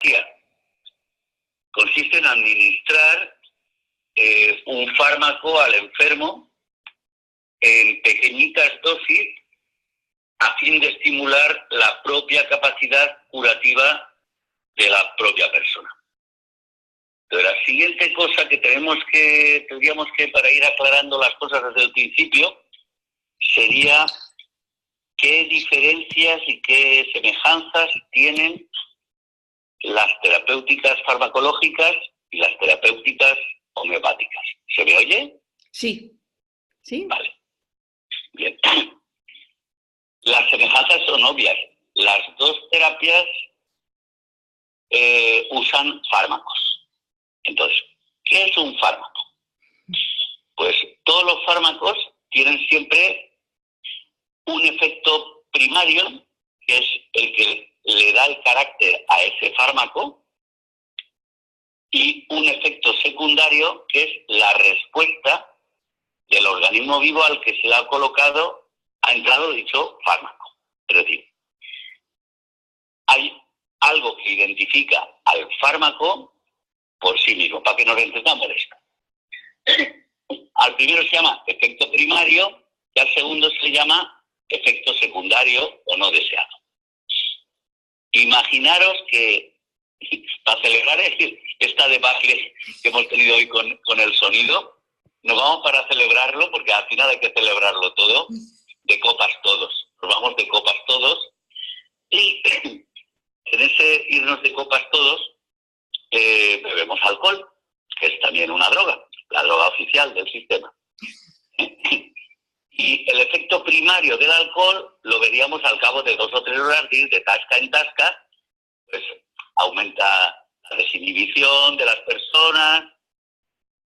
homeopatía. Consiste en administrar un fármaco al enfermo en pequeñitas dosis a fin de estimular la propia capacidad curativa de la propia persona. Pero la siguiente cosa que tendríamos que, para ir aclarando las cosas desde el principio, sería qué diferencias y qué semejanzas tienen las terapéuticas farmacológicas y las terapéuticas homeopáticas. ¿Se me oye? Sí. ¿Sí? Vale. Bien. Las semejanzas son obvias. Las dos terapias usan fármacos. Entonces, ¿qué es un fármaco? Pues todos los fármacos tienen siempre un efecto primario, que es el que le da el carácter a ese fármaco, y un efecto secundario, que es la respuesta del organismo vivo al que se le ha entrado dicho fármaco. Es decir, hay algo que identifica al fármaco por sí mismo, para que nos entendamos esto. Al primero se llama efecto primario y al segundo se llama efecto secundario o no deseado. Imaginaros que, para celebrar esta debacle que hemos tenido hoy con el sonido, nos vamos para celebrarlo, porque al final hay que celebrarlo todo, de copas todos. Nos vamos de copas todos y en ese irnos de copas todos bebemos alcohol, que es también una droga, la droga oficial del sistema. Y el efecto primario del alcohol lo veríamos al cabo de 2 o 3 horas de ir de tasca en tasca, pues aumenta la desinhibición de las personas,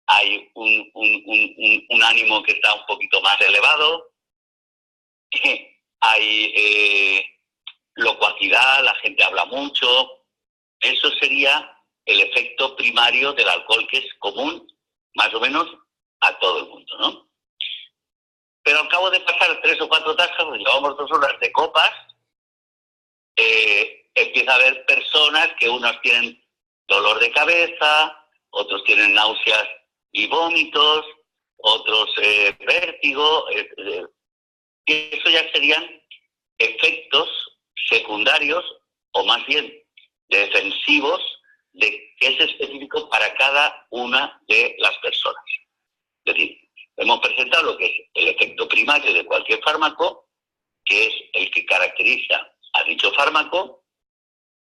hay un ánimo que está un poquito más elevado, hay locuacidad, la gente habla mucho. Eso sería el efecto primario del alcohol, que es común más o menos a todo el mundo, ¿no? Pero al cabo de pasar 3 o 4 tasas, pues llevamos 2 horas de copas, empieza a haber personas que unos tienen dolor de cabeza, otros tienen náuseas y vómitos, otros vértigo, y eso ya serían efectos secundarios o más bien defensivos de que es específico para cada una de las personas. Es decir, hemos presentado lo que es el efecto primario de cualquier fármaco, que es el que caracteriza a dicho fármaco,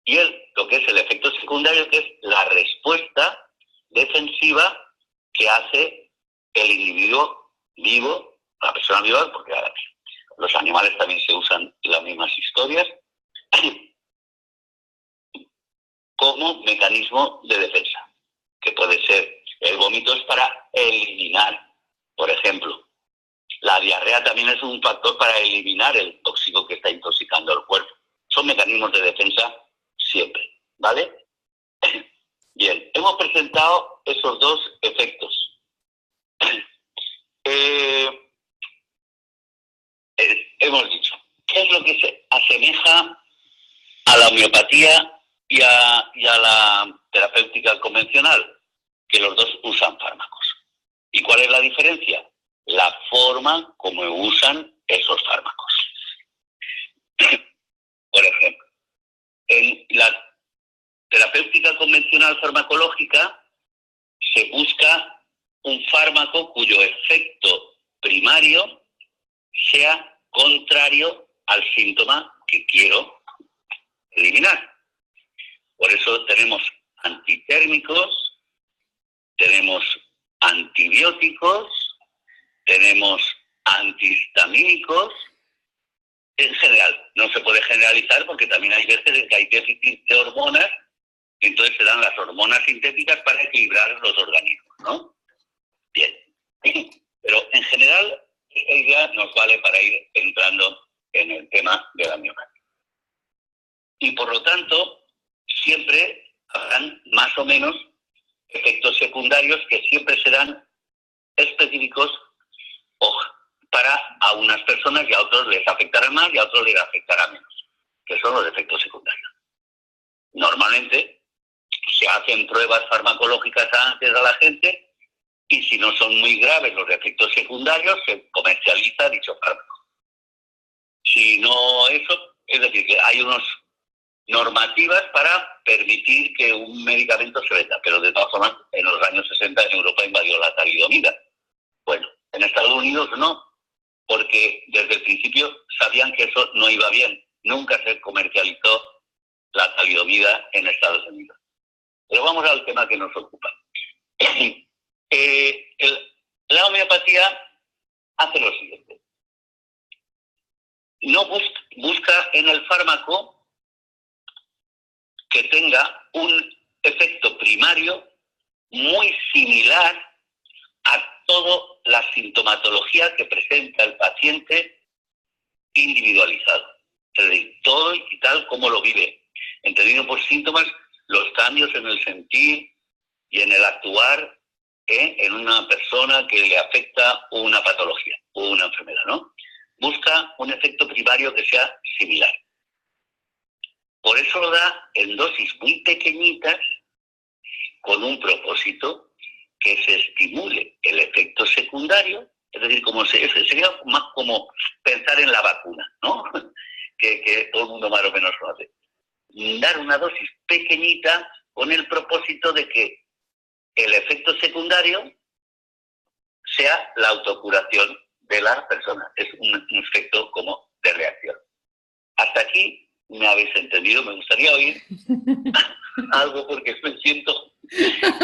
y lo que es el efecto secundario, que es la respuesta defensiva que hace el individuo vivo, la persona viva, porque los animales también se usan las mismas historias, como mecanismo de defensa, que puede ser, el vómito es para eliminar, por ejemplo. La diarrea también es un factor para eliminar el tóxico que está intoxicando el cuerpo. Son mecanismos de defensa siempre, ¿vale? Bien, hemos presentado esos 2 efectos. Hemos dicho, ¿qué es lo que se asemeja a la homeopatía y a la terapéutica convencional? Que los dos usan fármacos. ¿Y cuál es la diferencia? La forma como usan esos fármacos. Por ejemplo, en la terapéutica convencional farmacológica se busca un fármaco cuyo efecto primario sea contrario al síntoma que quiero eliminar. Por eso tenemos antitérmicos, tenemos antibióticos, tenemos antihistamínicos. En general, no se puede generalizar porque también hay veces en que hay déficit de hormonas, entonces se dan las hormonas sintéticas para equilibrar los organismos, ¿no? Bien. Pero en general, esta idea nos vale para ir entrando en el tema de la homeopatía. Y por lo tanto, siempre habrán más o menos efectos secundarios que siempre serán específicos para a unas personas y a otros les afectará más y a otros les afectará menos, que son los efectos secundarios. Normalmente hacen pruebas farmacológicas antes a la gente y si no son muy graves los efectos secundarios, se comercializa dicho fármaco. Si no eso, es decir, que hay unas normativas para permitir que un medicamento se venda, pero de todas formas, en los años 60 en Europa invadió la talidomida. Bueno, en Estados Unidos no, porque desde el principio sabían que eso no iba bien. Nunca se comercializó la talidomida en Estados Unidos. Pero vamos al tema que nos ocupa. La homeopatía hace lo siguiente. No busca en el fármaco que tenga un efecto primario muy similar a toda la sintomatología que presenta el paciente individualizado. Es decir, todo y tal como lo vive. Entendido por síntomas, los cambios en el sentir y en el actuar en una persona que le afecta una patología o una enfermedad, ¿no? Busca un efecto primario que sea similar. Por eso lo da en dosis muy pequeñitas con un propósito que se estimule el efecto secundario, es decir, sería más como pensar en la vacuna, ¿no? que todo el mundo más o menos lo hace. Dar una dosis pequeñita con el propósito de que el efecto secundario sea la autocuración de la persona. Es un efecto como de reacción. Hasta aquí me habéis entendido. Me gustaría oír algo porque me siento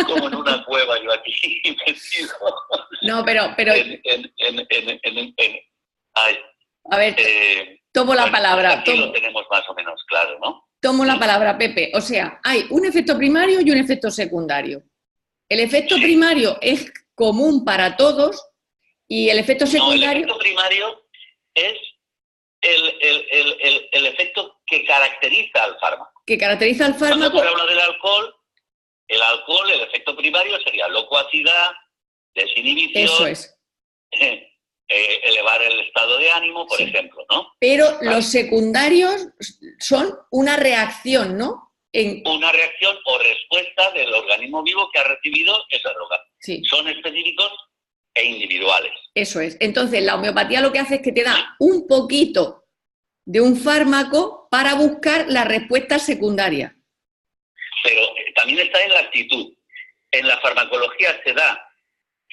como en una cueva yo aquí metido. No, pero Ay, a ver, tomo la palabra. Aquí lo tenemos más o menos claro, ¿no? Tomo la palabra, Pepe. O sea, hay un efecto primario y un efecto secundario. El efecto primario es común para todos y el efecto secundario... No, el efecto primario es el efecto que caracteriza al fármaco. Que caracteriza al fármaco... Cuando se habla del alcohol, el efecto primario sería locuacidad, desinhibición... Eso es. Elevar el estado de ánimo, por ejemplo, ¿no? Pero los secundarios son una reacción, ¿no? Una reacción o respuesta del organismo vivo que ha recibido esa droga. Sí. Son específicos e individuales. Eso es. Entonces, la homeopatía lo que hace es que te da un poquito de un fármaco para buscar la respuesta secundaria. Pero también está en la actitud. En la farmacología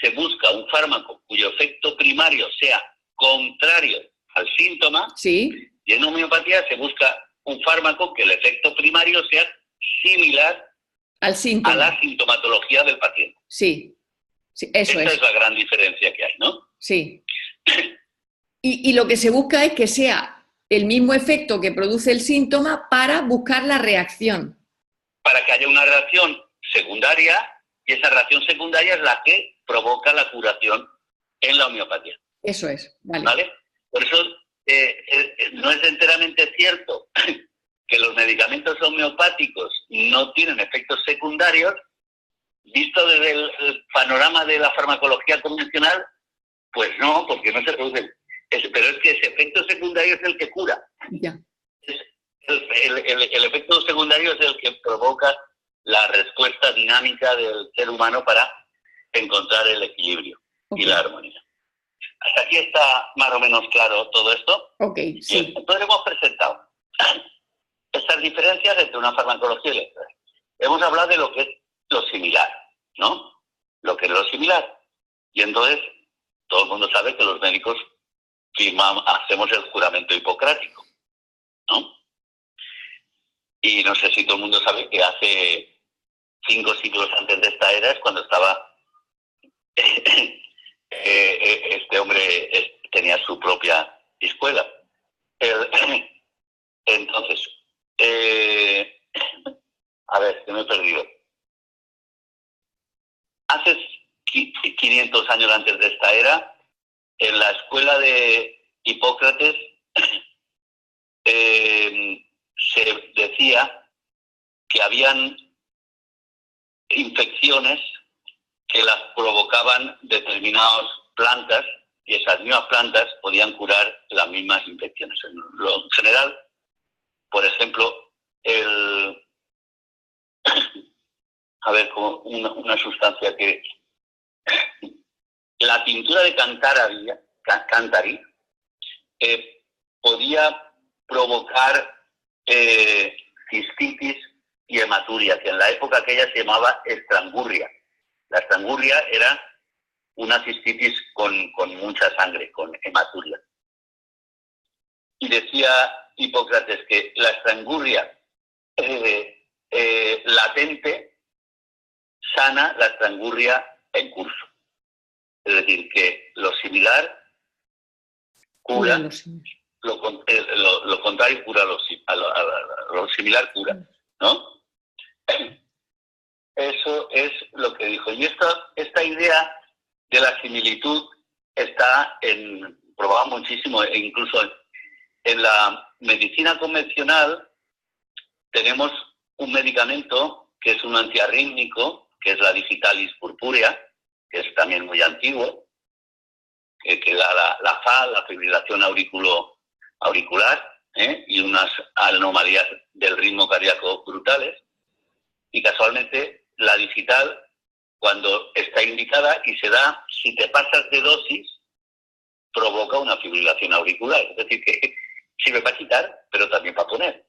se busca un fármaco cuyo efecto primario sea contrario al síntoma, sí. Y en homeopatía se busca un fármaco que el efecto primario sea similar al síntoma, a la sintomatología del paciente. Sí, sí, eso Esta es la gran diferencia que hay, ¿no? Sí. Y lo que se busca es que sea el mismo efecto que produce el síntoma para buscar la reacción. Para que haya una reacción secundaria, y esa reacción secundaria es la que provoca la curación en la homeopatía. Eso es, ¿Vale? Por eso no es enteramente cierto que los medicamentos homeopáticos no tienen efectos secundarios. Visto desde el panorama de la farmacología convencional, pues no, porque no se producen. Pero es que ese efecto secundario es el que cura. Ya. El efecto secundario es el que provoca la respuesta dinámica del ser humano para encontrar el equilibrio y la armonía. Hasta aquí está más o menos claro todo esto. Sí. Entonces hemos presentado estas diferencias entre una farmacología y la otra. Hemos hablado de lo que es lo similar, ¿no? Lo que es lo similar. Y entonces todo el mundo sabe que los médicos hacemos el juramento hipocrático, ¿no? Y no sé si todo el mundo sabe que hace 5 siglos antes de esta era es cuando estaba este hombre tenía su propia escuela. Entonces, a ver, que me he perdido. Hace 500 años antes de esta era, en la escuela de Hipócrates se decía que habían infecciones que las provocaban determinadas plantas y esas mismas plantas podían curar las mismas infecciones. En general, por ejemplo, a ver, como una sustancia que... La pintura de Cantari podía provocar cistitis y hematuria, que en la época aquella se llamaba estrangurria. La estrangurria era una cistitis con mucha sangre, con hematuria. Y decía Hipócrates que la estrangurria latente sana la estrangurria en curso. Es decir, que lo similar cura, lo contrario cura, lo similar cura, ¿no? Eso es lo que dijo. Y esta idea de la similitud está probada muchísimo, e incluso en la medicina convencional tenemos un medicamento que es un antiarrítmico, que es la digitalis purpúrea, que es también muy antiguo, que da la FA, la fibrilación auricular, y unas anomalías del ritmo cardíaco brutales. Y casualmente la digital, cuando está indicada y se da, si te pasas de dosis, provoca una fibrilación auricular. Es decir, que sirve para quitar, pero también para poner.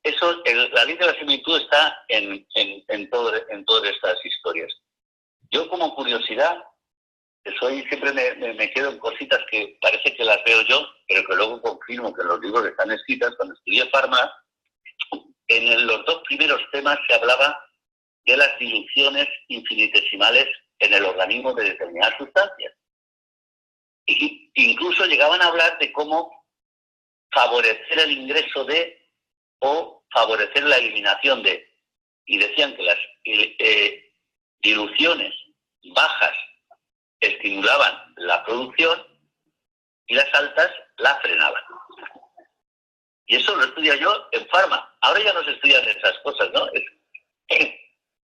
Eso, la ley de la similitud está en todas estas historias. Yo, como curiosidad, siempre me quedo en cositas que parece que las veo yo, pero que luego confirmo que los libros están escritas. Cuando estudié farma, en los 2 primeros temas se hablaba de las diluciones infinitesimales en el organismo de determinadas sustancias. Y incluso llegaban a hablar de cómo favorecer el ingreso de o favorecer la eliminación de. Y decían que las diluciones bajas estimulaban la producción y las altas la frenaban. Y eso lo estudia yo en farma. Ahora ya no se estudian esas cosas, ¿no?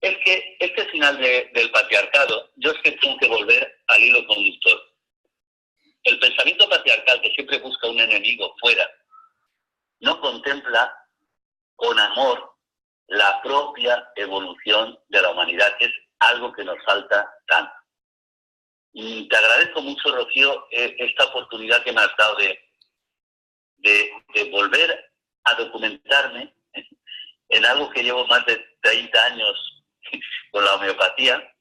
Es que este final del patriarcado, yo es que tengo que volver al hilo conductor. El pensamiento patriarcal, que siempre busca un enemigo fuera, no contempla con amor la propia evolución de la humanidad, que es algo que nos falta tanto. Y te agradezco mucho, Rocío, esta oportunidad que me has dado de volver a documentarme en algo que llevo más de 30 años con la homeopatía,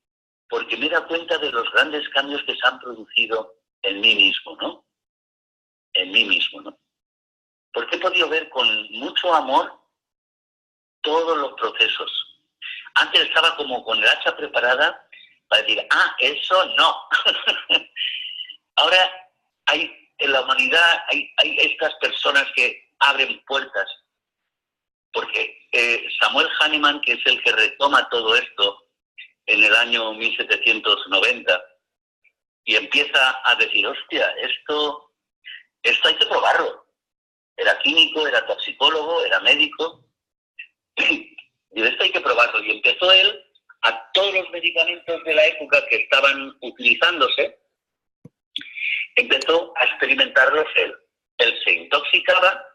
porque me he dado cuenta de los grandes cambios que se han producido en mí mismo, ¿no? En mí mismo, ¿no? Porque he podido ver con mucho amor todos los procesos. Antes estaba como con el hacha preparada para decir, eso no. Ahora en la humanidad hay estas personas que abren puertas, porque Samuel Hahnemann, que es el que retoma todo esto en el año 1790, y empieza a decir, hostia, esto hay que probarlo. Era químico, era toxicólogo, era médico, y esto hay que probarlo. Y empezó él a todos los medicamentos de la época que estaban utilizándose, empezó a experimentarlos él. Él se intoxicaba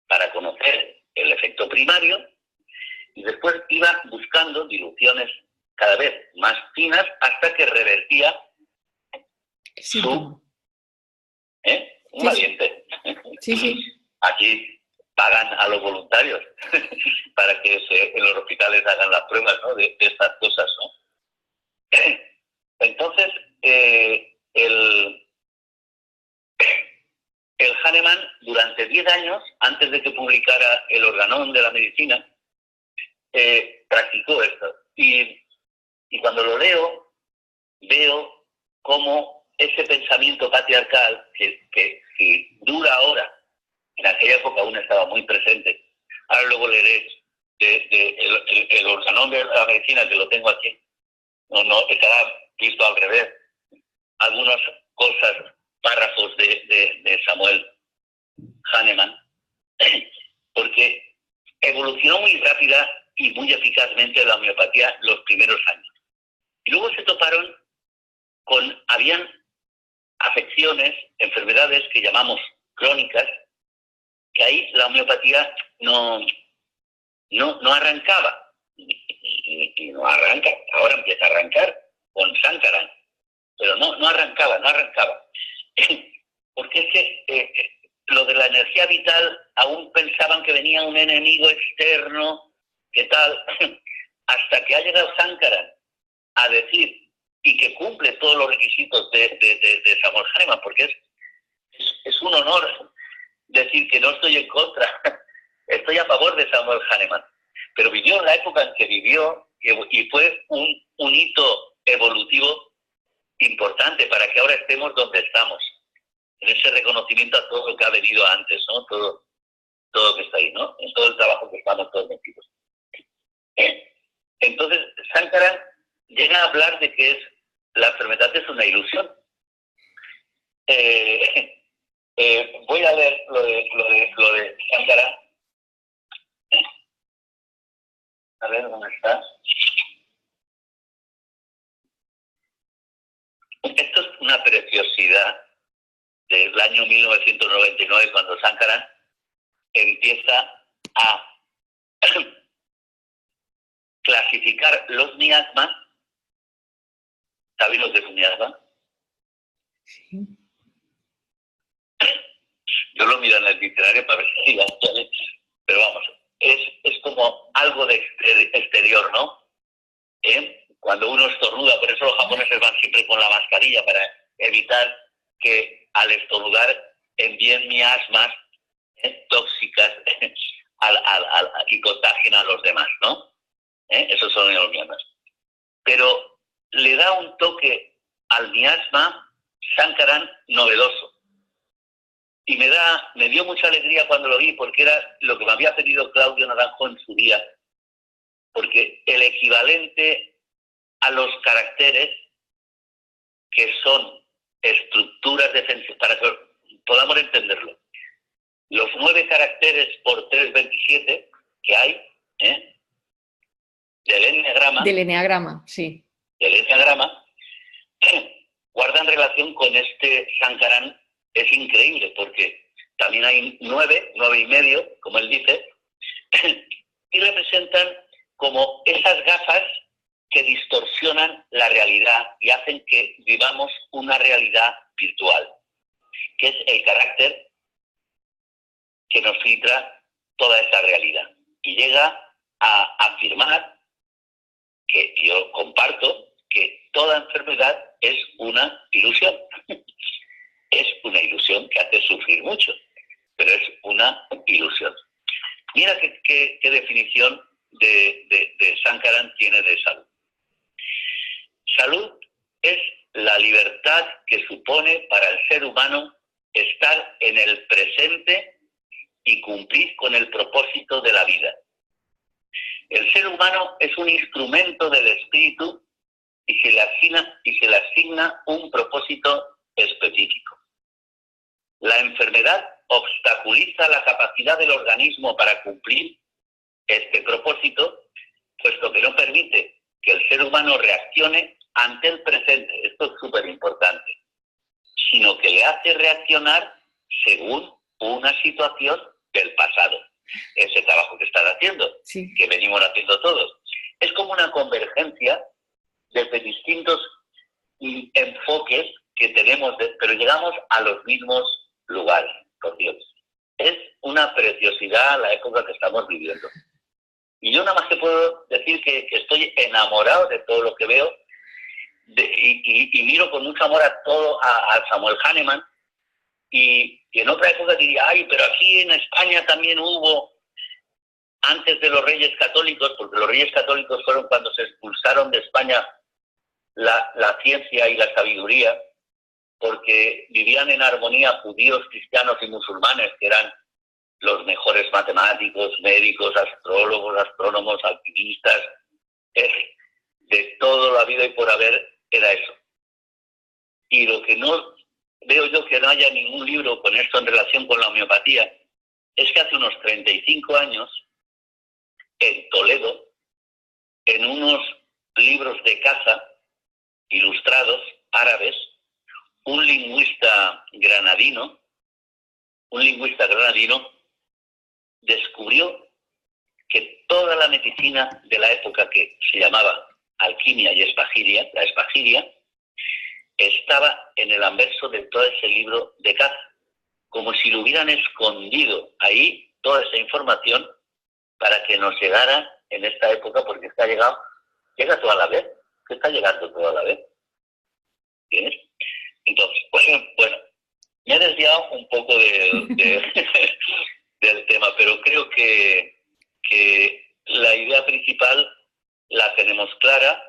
para conocer el efecto primario y después iba buscando diluciones cada vez más finas hasta que revertía su... Un valiente. Sí. Aquí pagan a los voluntarios para que en los hospitales hagan las pruebas, ¿no? de estas cosas, ¿no? Entonces, el Hahnemann, durante 10 años, antes de que publicara el Organón de la Medicina, practicó esto. Y cuando lo leo, veo cómo ese pensamiento patriarcal, que si dura ahora, en aquella época aún estaba muy presente. Ahora luego leeré el Organón de la Medicina, que lo tengo aquí. No estará visto al revés. Algunas cosas, párrafos de Samuel Hahnemann, porque evolucionó muy rápida y muy eficazmente la homeopatía los primeros años. Y luego se toparon habían afecciones, enfermedades que llamamos crónicas, que ahí la homeopatía no arrancaba. Y y no arranca. Ahora empieza a arrancar con Sankaran, pero no arrancaba. Porque es que lo de la energía vital aún pensaban que venía un enemigo externo, ¿qué tal? Hasta que ha llegado Sankaran a decir, y que cumple todos los requisitos de Samuel Hahnemann, porque es un honor decir que no estoy en contra, estoy a favor de Samuel Hahnemann, pero vivió en la época en que vivió y fue un hito evolutivo importante para que ahora estemos donde estamos, en ese reconocimiento a todo lo que ha venido antes, ¿no? Todo lo que está ahí, ¿no? En todo el trabajo que estamos todos metidos. Entonces, Sankaran llega a hablar de que la enfermedad es una ilusión. Voy a leer lo de Sankaran. A ver, ¿dónde está? Esto es una preciosidad del año 1999, cuando Sankaran empieza a clasificar los miasmas. ¿Sabéis lo que es un miasma? Sí. Yo lo miro en el diccionario para ver si la sale, pero vamos, es como algo de exterior, ¿no? Cuando uno estornuda, por eso los japoneses van siempre con la mascarilla para evitar que al estornudar envíen miasmas tóxicas y contagien a los demás, ¿no? Esos son los miasmas. Pero le da un toque al miasma Sankaran novedoso. Y me dio mucha alegría cuando lo vi, porque era lo que me había pedido Claudio Naranjo en su día. Porque el equivalente a los caracteres, que son estructuras defensivas, para que podamos entenderlo, los 9 caracteres por 327 que hay, del enneagrama. Del enneagrama, sí. Del enneagrama, guardan relación con este Sankaran. Es increíble, porque también hay 9 y medio, como él dice, y representan como esas gafas que distorsionan la realidad y hacen que vivamos una realidad virtual, que es el carácter que nos filtra toda esta realidad. Y llega a afirmar, que yo comparto, que toda enfermedad es una ilusión. Es una ilusión que hace sufrir mucho, pero es una ilusión. Mira qué definición de Sankaran tiene de salud. Salud es la libertad que supone para el ser humano estar en el presente y cumplir con el propósito de la vida. El ser humano es un instrumento del espíritu y se le asigna un propósito específico. La enfermedad obstaculiza la capacidad del organismo para cumplir este propósito, puesto que no permite que el ser humano reaccione ante el presente, esto es súper importante, sino que le hace reaccionar según una situación del pasado. Ese trabajo que están haciendo, sí, que venimos haciendo todos. Es como una convergencia desde distintos enfoques que tenemos, pero llegamos a los mismos lugares, por Dios. Es una preciosidad la época que estamos viviendo. Y yo nada más que puedo decir que estoy enamorado de todo lo que veo y miro con mucho amor a todo, a Samuel Hahnemann, y en otra época diría, ay, pero aquí en España también hubo, antes de los Reyes Católicos, porque los Reyes Católicos fueron cuando se expulsaron de España la ciencia y la sabiduría, porque vivían en armonía judíos, cristianos y musulmanes, que eran los mejores matemáticos, médicos, astrólogos, astrónomos, alquimistas, de todo lo habido y por haber, era eso. Y lo que no veo yo que no haya ningún libro con esto en relación con la homeopatía, es que hace unos 35 años, en Toledo, en unos libros de caza ilustrados, árabes, un lingüista granadino descubrió que toda la medicina de la época, que se llamaba llamaba Alquimia y Espagiria, la Espagiria, estaba en el anverso de todo ese libro de Kant, como si lo hubieran escondido ahí toda esa información para que nos llegara en esta época, porque está llegado, llega toda la vez, que está llegando toda la vez. ¿Tienes? Entonces, bueno, me he desviado un poco del tema, pero creo que la idea principal la tenemos clara,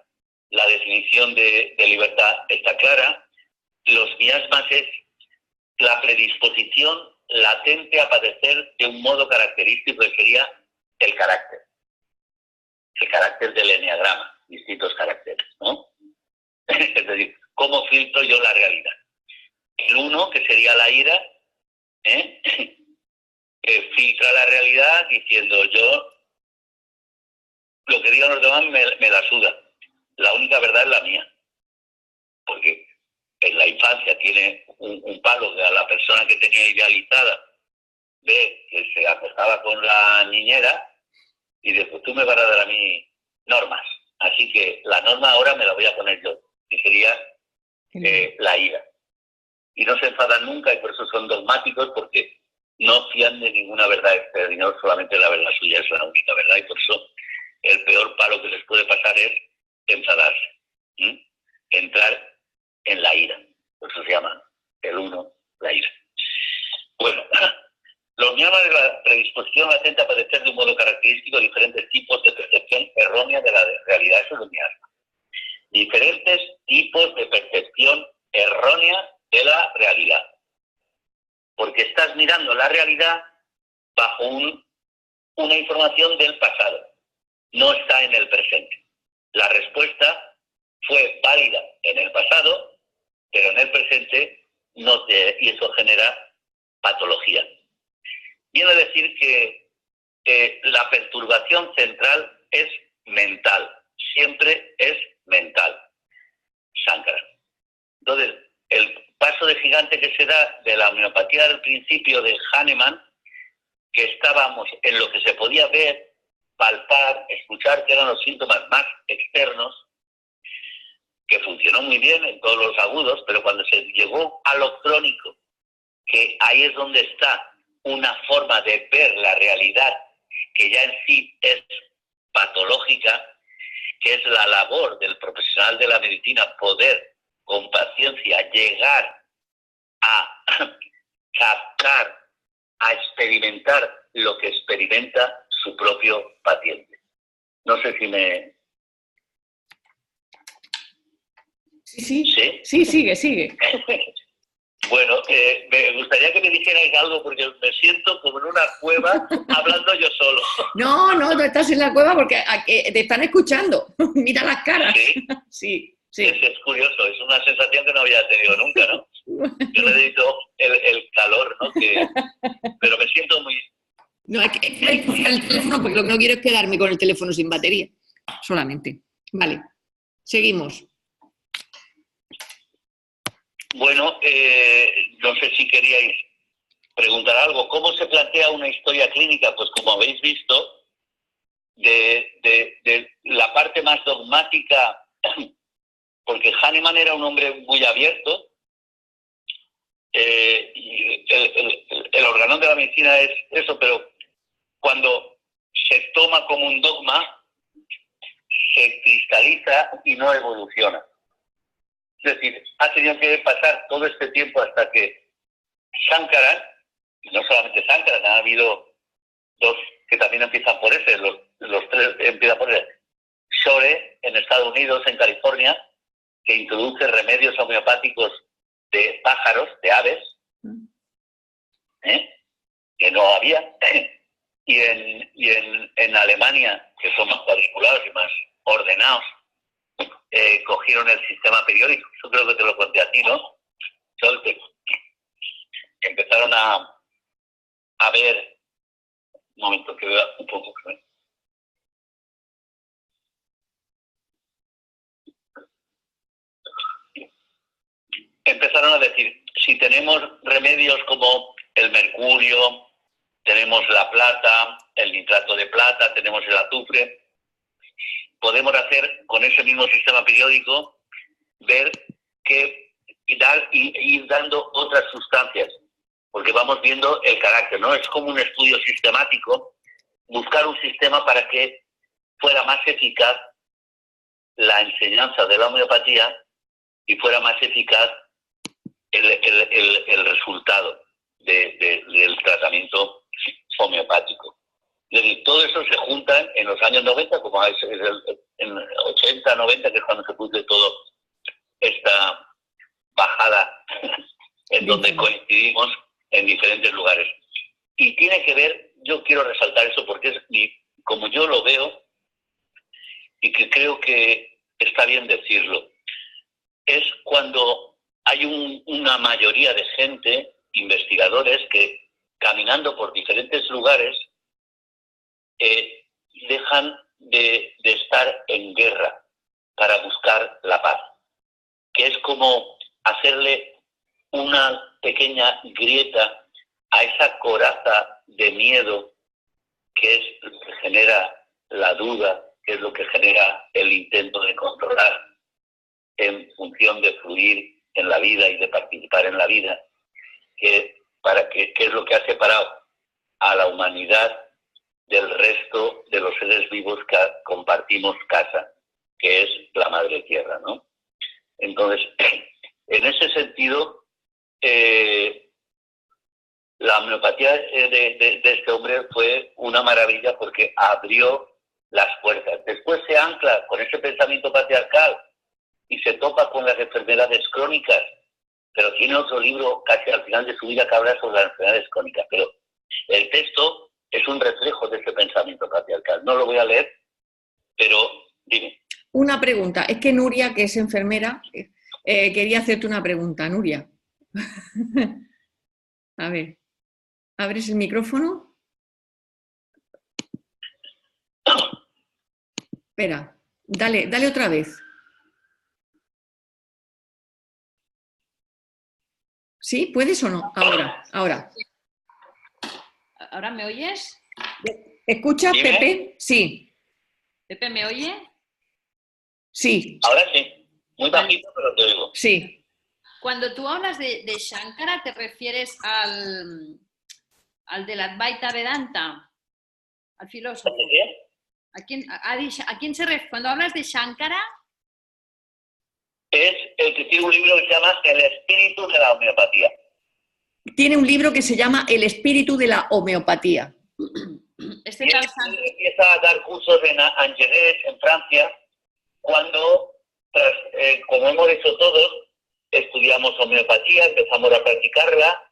la definición de libertad está clara, los miasmas es la predisposición latente a padecer de un modo característico que sería el carácter del eneagrama, distintos caracteres, ¿no? Es decir, ¿cómo filtro yo la realidad? El uno, que sería la ira, filtra la realidad diciendo yo, lo que digan los demás me la suda. La única verdad es la mía. Porque en la infancia tiene un palo de a la persona que tenía idealizada, ve que se acostaba con la niñera y dice, pues tú me vas a dar a mí normas. Así que la norma ahora me la voy a poner yo, que sería la ira. Y no se enfadan nunca y por eso son dogmáticos, porque no fían de ninguna verdad exterior, solamente la verdad suya es la única verdad, y por eso el peor palo que les puede pasar es enfadarse, entrar en la ira. Por eso se llama el uno, la ira. Bueno, los miasmas de la predisposición latente a padecer de un modo característico diferentes tipos de percepción errónea de la realidad. Eso es los miasmas. Diferentes tipos de percepción errónea de la realidad. Porque estás mirando la realidad bajo una información del pasado. No está en el presente. La respuesta fue válida en el pasado, pero en el presente no y eso genera patología. Viene a decir que la perturbación central es mental, siempre es mental. Sánkara. Entonces, el paso de gigante que se da de la homeopatía del principio de Hahnemann, que estábamos en lo que se podía ver, palpar, escuchar, que eran los síntomas más externos, que funcionó muy bien en todos los agudos, pero cuando se llegó a lo crónico, que ahí es donde está una forma de ver la realidad que ya en sí es patológica, que es la labor del profesional de la medicina, poder con paciencia llegar a captar, a experimentar lo que experimenta su propio paciente. No sé si me... Sí, sigue. Bueno, me gustaría que me dijerais algo porque me siento como en una cueva hablando yo solo. No, tú estás en la cueva porque te están escuchando. Mira las caras. Sí. Sí. Es curioso, es una sensación que no había tenido nunca, ¿no? Yo necesito el calor, ¿no? Pero me siento muy... No, es que el teléfono, porque lo que no quiero es quedarme con el teléfono sin batería. Solamente. Vale, seguimos. Bueno, no sé si queríais preguntar algo. ¿Cómo se plantea una historia clínica? Pues como habéis visto, de la parte más dogmática, porque Hahnemann era un hombre muy abierto, y el organón de la medicina es eso, pero cuando se toma como un dogma, se cristaliza y no evoluciona. Es decir, ha tenido que pasar todo este tiempo hasta que Sánkara, y no solamente Sánkara, ha habido dos que también empiezan por ese, los tres empiezan por ese. Shore, en Estados Unidos, en California, que introduce remedios homeopáticos de pájaros, de aves, que no había. Y en Alemania, que son más cuadriculados y más ordenados, cogieron el sistema periódico. Yo creo que te lo conté a ti, ¿no? Empezaron a ver... Un momento, que vea un poco. Empezaron a decir, si tenemos remedios como el mercurio, tenemos la plata, el nitrato de plata, tenemos el azufre, podemos hacer con ese mismo sistema periódico, ver que ir dando otras sustancias, porque vamos viendo el carácter, ¿no? Es como un estudio sistemático, buscar un sistema para que fuera más eficaz la enseñanza de la homeopatía y fuera más eficaz el resultado del tratamiento homeopático. Es decir, todo eso se junta en los años 90, como en 80, 90, que es cuando se puso todo esta bajada en donde coincidimos en diferentes lugares. Y tiene que ver, yo quiero resaltar eso porque es como yo lo veo y que creo que está bien decirlo, es cuando hay una mayoría de gente, investigadores, que caminando por diferentes lugares dejan de estar en guerra para buscar la paz, que es como hacerle una pequeña grieta a esa coraza de miedo que es lo que genera la duda, que es lo que genera el intento de controlar en función de fluir en la vida y de participar en la vida, que es lo que ha separado a la humanidad del resto de los seres vivos que compartimos casa, que es la Madre Tierra, ¿no? Entonces, en ese sentido, la homeopatía de este hombre fue una maravilla porque abrió las puertas. Después se ancla con ese pensamiento patriarcal y se topa con las enfermedades crónicas, pero tiene otro libro casi al final de su vida que habla sobre las enfermedades crónicas. Pero el texto es un reflejo de ese pensamiento patriarcal. No lo voy a leer, pero dime. Una pregunta. Es que Nuria, que es enfermera, quería hacerte una pregunta. Nuria. A ver. ¿Abres el micrófono? Espera. Dale otra vez. ¿Sí? ¿Puedes o no? Ahora. ¿Ahora me oyes? ¿Escuchas, ¿Dime? Pepe? Sí. ¿Pepe me oye? Sí. Ahora sí. Muy bajito, pero te oigo. Sí. Cuando tú hablas de Shankara, ¿te refieres al del Advaita Vedanta? Al filósofo. ¿De qué? ¿A quién se refiere? Cuando hablas de Shankara, Es el que tiene un libro que se llama El espíritu de la homeopatía. Tiene un libro que se llama El espíritu de la homeopatía. este Y tal él Shankara. empieza a dar cursos en Angers, en Francia, cuando, como hemos hecho todos, estudiamos homeopatía, empezamos a practicarla,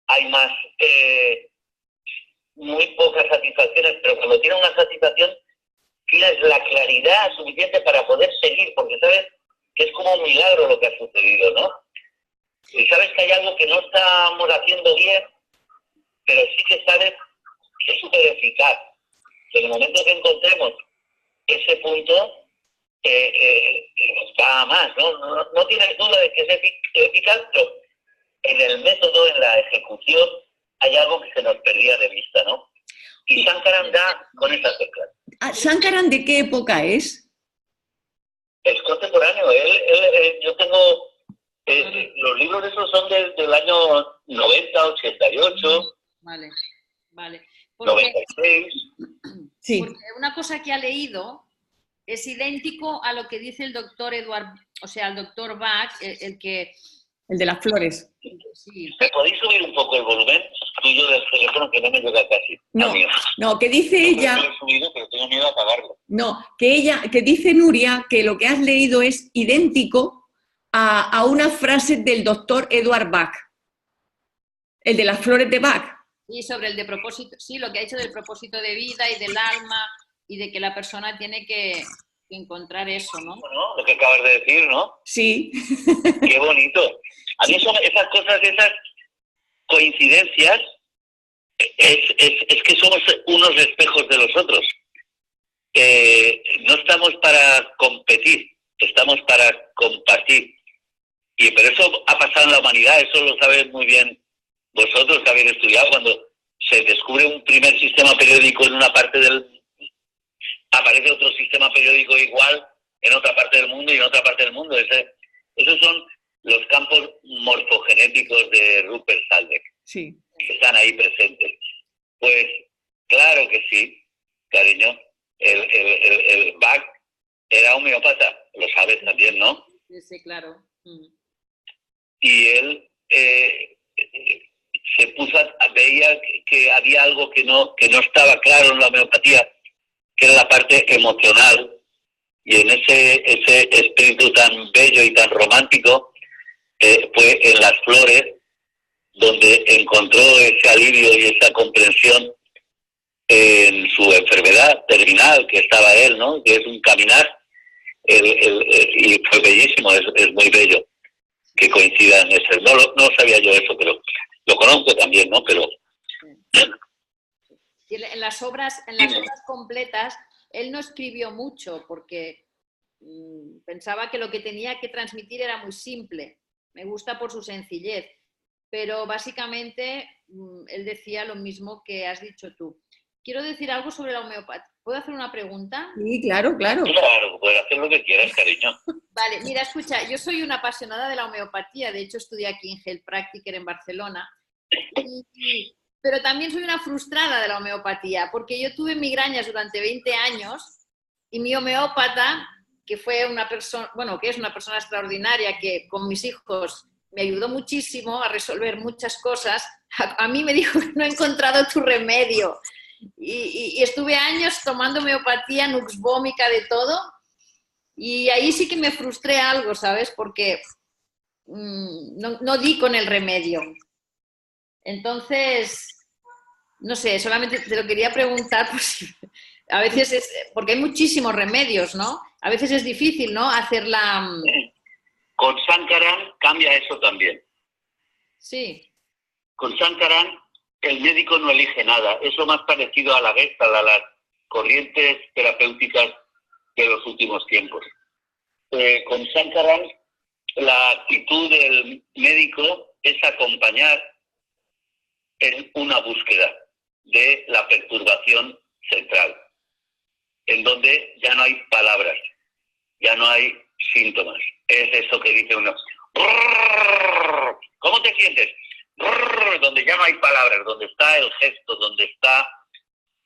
hay muy pocas satisfacciones, pero cuando tienes una satisfacción, tienes la claridad suficiente para poder seguir, porque sabes que es como un milagro lo que ha sucedido, ¿no? Y sabes que hay algo que no estamos haciendo bien, pero sí que sabes que es súper eficaz. En el momento que encontremos ese punto, está más, ¿no? No tienes duda de que es eficaz, pero en el método, en la ejecución, hay algo que se nos perdía de vista, ¿no? Y Shankaran da con esas teclas. ¿Shankaran de qué época es? Es contemporáneo. Yo tengo... los libros esos son del año 90, 88, Vale. 96. Sí. Porque una cosa que ha leído es idéntico a lo que dice el doctor el doctor Bach, el El de las flores. sí. ¿Me podéis subir un poco el volumen tuyo del teléfono que no me llega casi? No, que dice ella... Lo he subido, pero tengo miedo a apagarlo. No, que dice Nuria que lo que has leído es idéntico a una frase del doctor Edward Bach, el de las flores de Bach. Y sobre el de propósito, sí, lo que ha dicho del propósito de vida y del alma y de que la persona tiene que encontrar eso, ¿no? Bueno, lo que acabas de decir, ¿no? Sí. Qué bonito. A mí esas cosas, esas coincidencias, es que somos unos espejos de los otros. No estamos para competir, estamos para compartir. Pero eso ha pasado en la humanidad, eso lo sabéis muy bien vosotros que habéis estudiado, cuando se descubre un primer sistema periódico en una parte aparece otro sistema periódico igual en otra parte del mundo y en otra parte del mundo. Esos son los campos morfogenéticos de Rupert Sheldrake, Sí. que están ahí presentes. Pues claro que sí, cariño. El Bach era homeópata, lo sabes también, ¿no? Sí, claro. Y él se puso veía que había algo que no estaba claro en la homeopatía, que era la parte emocional, y en ese espíritu tan bello y tan romántico fue en las flores donde encontró ese alivio y esa comprensión en su enfermedad terminal que estaba él, ¿no? Que es un caminar, y fue bellísimo, es muy bello que coincidan ese. No sabía yo eso, pero lo conozco también, ¿no? Pero en las obras completas, él no escribió mucho porque pensaba que lo que tenía que transmitir era muy simple. Me gusta por su sencillez, pero básicamente él decía lo mismo que has dicho tú. Quiero decir algo sobre la homeopatía. ¿Puedo hacer una pregunta? Sí, claro, claro. Claro, puedes hacer lo que quieras, cariño. Vale, mira, escucha, yo soy una apasionada de la homeopatía, de hecho estudié aquí en Heilpraktiker en Barcelona, pero también soy una frustrada de la homeopatía, porque yo tuve migrañas durante 20 años y mi homeópata, que fue una persona, bueno, que es una persona extraordinaria, que con mis hijos me ayudó muchísimo a resolver muchas cosas, a mí me dijo que no he encontrado tu remedio. Y estuve años tomando homeopatía, nux vomica, de todo, y ahí sí que me frustré algo, ¿sabes? Porque no di con el remedio. Entonces, no sé, solamente te lo quería preguntar, pues, a veces porque hay muchísimos remedios, ¿no? A veces es difícil, ¿no? Hacerla... Con Sankaran cambia eso también. Sí. Con Sankaran el médico no elige nada, es lo más parecido a la Gestalt, a las corrientes terapéuticas de los últimos tiempos. Con Sankaran la actitud del médico es acompañar en una búsqueda de la perturbación central, en donde ya no hay palabras, ya no hay síntomas. Es eso que dice uno, ¿cómo te sientes? Donde ya no hay palabras, donde está el gesto, donde está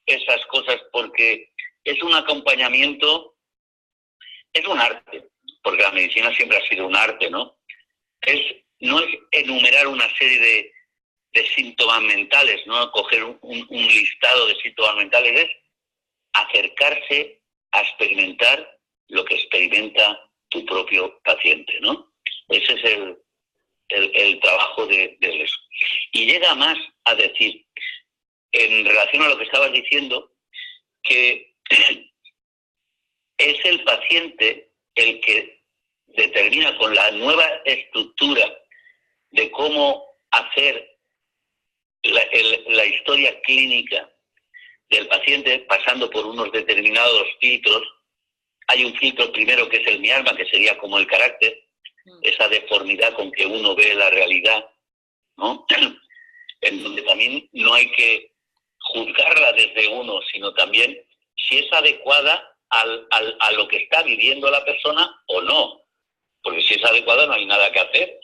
esas cosas, porque es un acompañamiento, es un arte, porque la medicina siempre ha sido un arte, ¿no? No es enumerar una serie de síntomas mentales, ¿no? Coger un listado de síntomas mentales, es acercarse a experimentar lo que experimenta tu propio paciente, ¿no? Ese es el trabajo de eso. Y llega más a decir, en relación a lo que estabas diciendo, que es el paciente el que determina con la nueva estructura de cómo hacer la historia clínica del paciente, pasando por unos determinados filtros. Hay un filtro primero que es el miasma, que sería como el carácter, esa deformidad con que uno ve la realidad, ¿no? En donde también no hay que juzgarla desde uno, sino también si es adecuada a lo que está viviendo la persona o no. Porque si es adecuada no hay nada que hacer.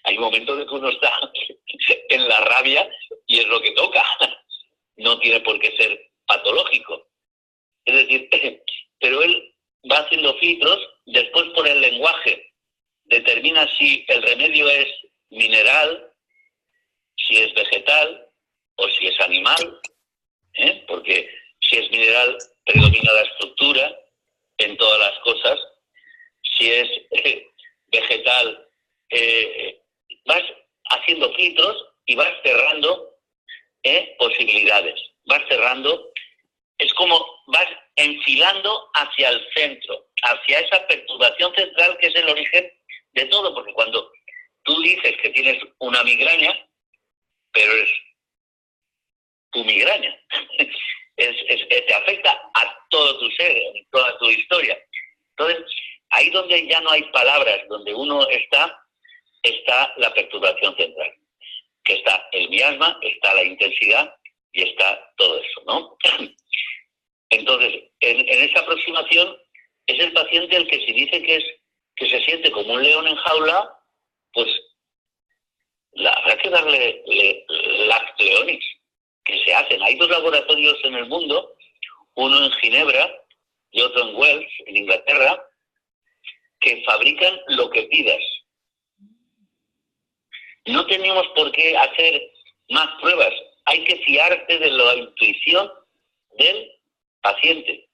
Hay momentos en que uno está en la rabia y es lo que toca. No tiene por qué ser patológico. Es decir, pero él va haciendo filtros, después por el lenguaje determina si el remedio es mineral, si es vegetal o si es animal, porque si es mineral predomina la estructura en todas las cosas, si es vegetal vas haciendo filtros y vas cerrando posibilidades, vas cerrando, es como vas enfilando hacia el centro, hacia esa perturbación central que es el origen de todo, porque cuando tú dices que tienes una migraña, pero es tu migraña, te afecta a todo tu ser, a toda tu historia. Entonces, ahí donde ya no hay palabras, donde uno está la perturbación central, que está el miasma, está la intensidad y está todo eso, ¿no? Entonces, en esa aproximación es el paciente el que si dice que se siente como un león en jaula, pues habrá que darle Lactleonix, que se hacen. Hay 2 laboratorios en el mundo, uno en Ginebra y otro en Wells, en Inglaterra, que fabrican lo que pidas. No tenemos por qué hacer más pruebas. Hay que fiarse de la intuición del paciente.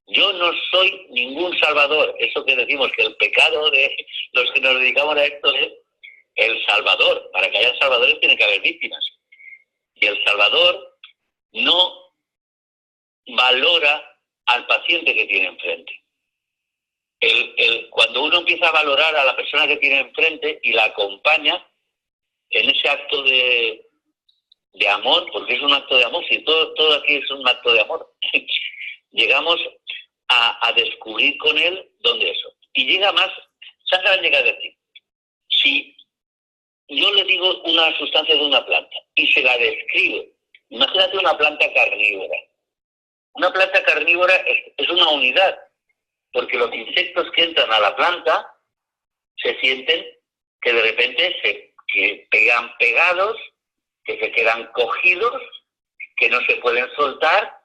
Yo no soy ningún salvador. Eso que decimos que el pecado de los que nos dedicamos a esto es el salvador. Para que haya salvadores tiene que haber víctimas. Y el salvador no valora al paciente que tiene enfrente. Cuando uno empieza a valorar a la persona que tiene enfrente y la acompaña en ese acto de amor, porque es un acto de amor, si todo aquí es un acto de amor, llegamos a descubrir con él dónde eso. Y llega más, Sandra llega a decir, si yo le digo una sustancia de una planta y se la describo, imagínate una planta carnívora. Una planta carnívora es una unidad, porque los insectos que entran a la planta se sienten que de repente que pegan pegados, que se quedan cogidos, que no se pueden soltar,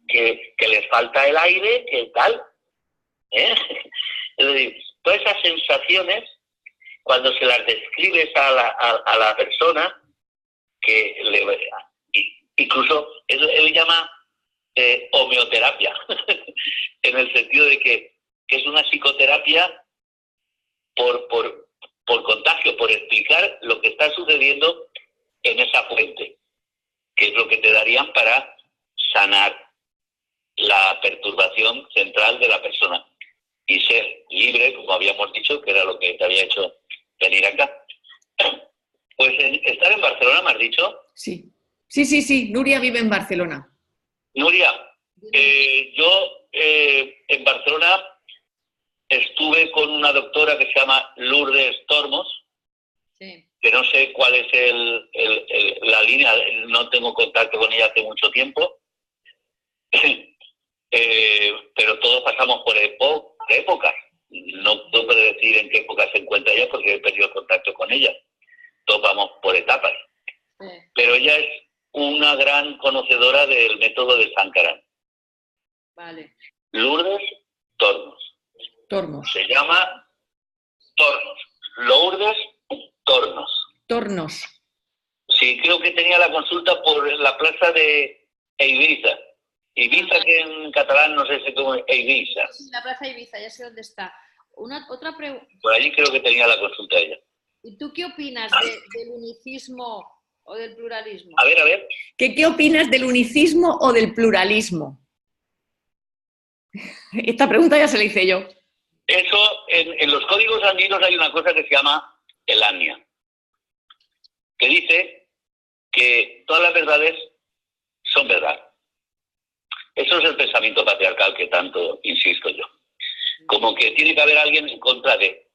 que les falta el aire, que tal. Es decir, todas esas sensaciones, cuando se las describes a la persona, incluso él llama homeoterapia, en el sentido de que es una psicoterapia por contagio, por explicar lo que está sucediendo en esa fuente, que es lo que te darían para sanar la perturbación central de la persona y ser libre, como habíamos dicho, que era lo que te había hecho venir acá. Pues estar en Barcelona, ¿me has dicho? Sí. Sí. Nuria vive en Barcelona. Nuria, yo en Barcelona estuve con una doctora que se llama Lourdes Tormos, sí, que no sé cuál es la línea, no tengo contacto con ella hace mucho tiempo, pero todos pasamos por épocas. No puedo decir en qué época se encuentra ella porque he perdido contacto con ella. Todos vamos por etapas. sí. Pero ella es una gran conocedora del método de Sankaran. Vale. Lourdes Tormos. Tormos. Se llama Tornos. Lourdes Tornos. Sí, creo que tenía la consulta por la plaza de Eivissa. Ibiza, que en catalán no sé si cómo es Eivissa. Sí, la plaza Ibiza, ya sé dónde está. Otra pregunta. Por allí creo que tenía la consulta ella. ¿Y tú qué opinas del unicismo o del pluralismo? A ver. ¿Qué opinas del unicismo o del pluralismo? Esta pregunta ya se la hice yo. Eso, en los códigos andinos hay una cosa que se llama el ANIA, que dice que todas las verdades son verdad. Eso es el pensamiento patriarcal que tanto insisto yo. Como que tiene que haber alguien en contra de.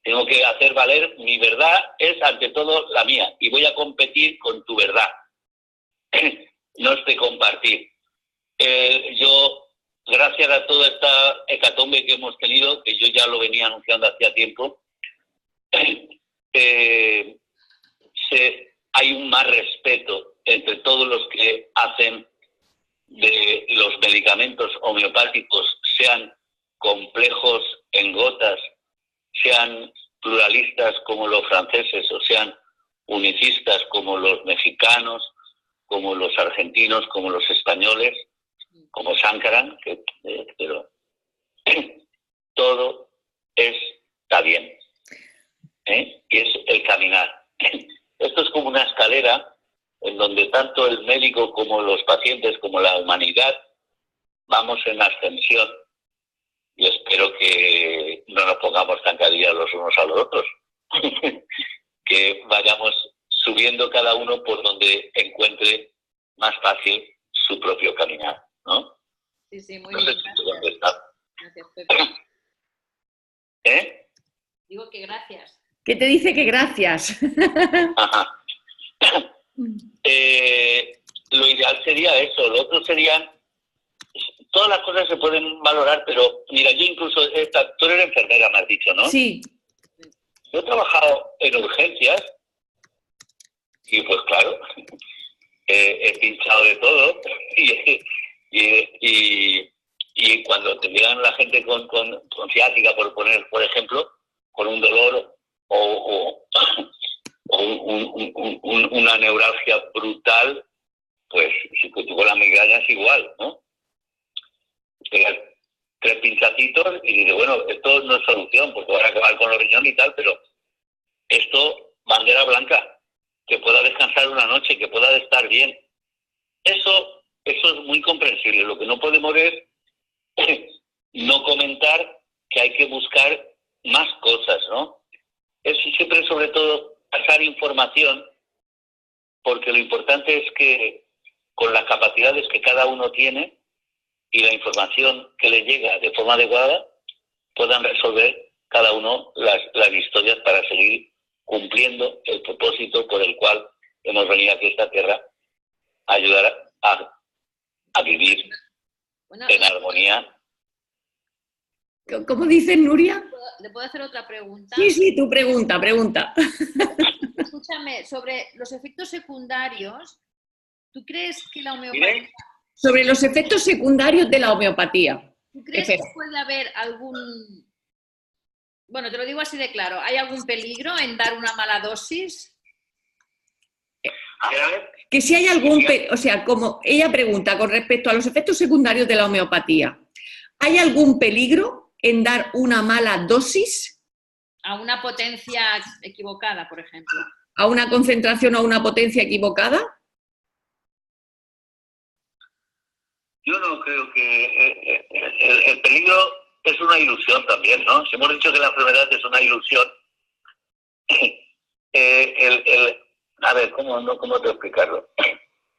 Tengo que hacer valer mi verdad, es ante todo la mía, y voy a competir con tu verdad. No es de compartir. Yo, gracias a toda esta hecatombe que hemos tenido, que yo ya lo venía anunciando hacía tiempo, hay un más respeto entre todos los que hacen de los medicamentos homeopáticos, sean complejos en gotas, sean pluralistas como los franceses o sean unicistas como los mexicanos, como los argentinos, como los españoles, como Sankaran, pero todo está bien. Y es el caminar. Esto es como una escalera en donde tanto el médico como los pacientes, como la humanidad, vamos en ascensión. Y espero que no nos pongamos zancadillas los unos a los otros. Que vayamos subiendo cada uno por donde encuentre más fácil su propio caminar, ¿no? Sí, muy no bien. sé si tú dónde estás. Gracias, Pepe. Digo que gracias. ¿Qué te dice que gracias? Ajá. Lo ideal sería eso. Lo otro sería todas las cosas se pueden valorar, pero mira, yo incluso, tú eres enfermera, me has dicho, ¿no? Sí. Yo he trabajado en urgencias y pues claro, he pinchado de todo y cuando te llegan la gente con ciática, por ejemplo, con un dolor o una neuralgia brutal, pues si tú con la migraña es igual, ¿no? Pegas 3 pinchacitos y dices, bueno, esto no es solución porque van a acabar con los riñones y tal, pero esto, bandera blanca, que pueda descansar una noche, que pueda estar bien. Eso es muy comprensible. Lo que no podemos es no comentar que hay que buscar más cosas, ¿no? Es siempre, sobre todo, pasar información, porque lo importante es que con las capacidades que cada uno tiene y la información que le llega de forma adecuada, puedan resolver cada uno las historias para seguir cumpliendo el propósito por el cual hemos venido aquí a esta tierra a ayudar a vivir en armonía. ¿Cómo dices, Nuria? ¿Le puedo hacer otra pregunta? Sí, tu pregunta. Escúchame, sobre los efectos secundarios, ¿tú crees que la homeopatía... Sobre los efectos secundarios de la homeopatía. ¿Tú crees que puede haber algún... Bueno, te lo digo así de claro, ¿hay algún peligro en dar una mala dosis? Que si hay algún... O sea, como ella pregunta con respecto a los efectos secundarios de la homeopatía, ¿hay algún peligro en dar una mala dosis? A una potencia equivocada, por ejemplo. ¿A una concentración o a una potencia equivocada? Yo no creo que el peligro es una ilusión también, ¿no? Si hemos dicho que la enfermedad es una ilusión, a ver, ¿cómo te explicarlo?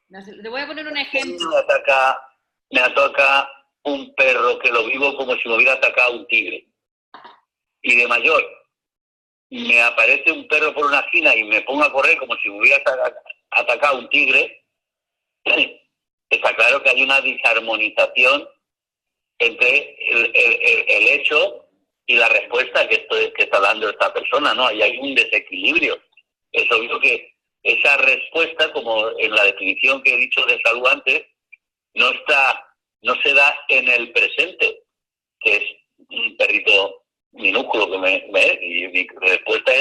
Le voy a poner un ejemplo. Me ataca un perro que lo vivo como si me hubiera atacado un tigre. Y de mayor, me aparece un perro por una esquina y me pongo a correr como si me hubiera atacado un tigre. Está claro que hay una disarmonización entre el hecho y la respuesta que está dando esta persona, ¿no? Ahí hay un desequilibrio. Es obvio que esa respuesta, como en la definición que he dicho de salud antes, no se da en el presente, que es un perrito minúsculo y mi respuesta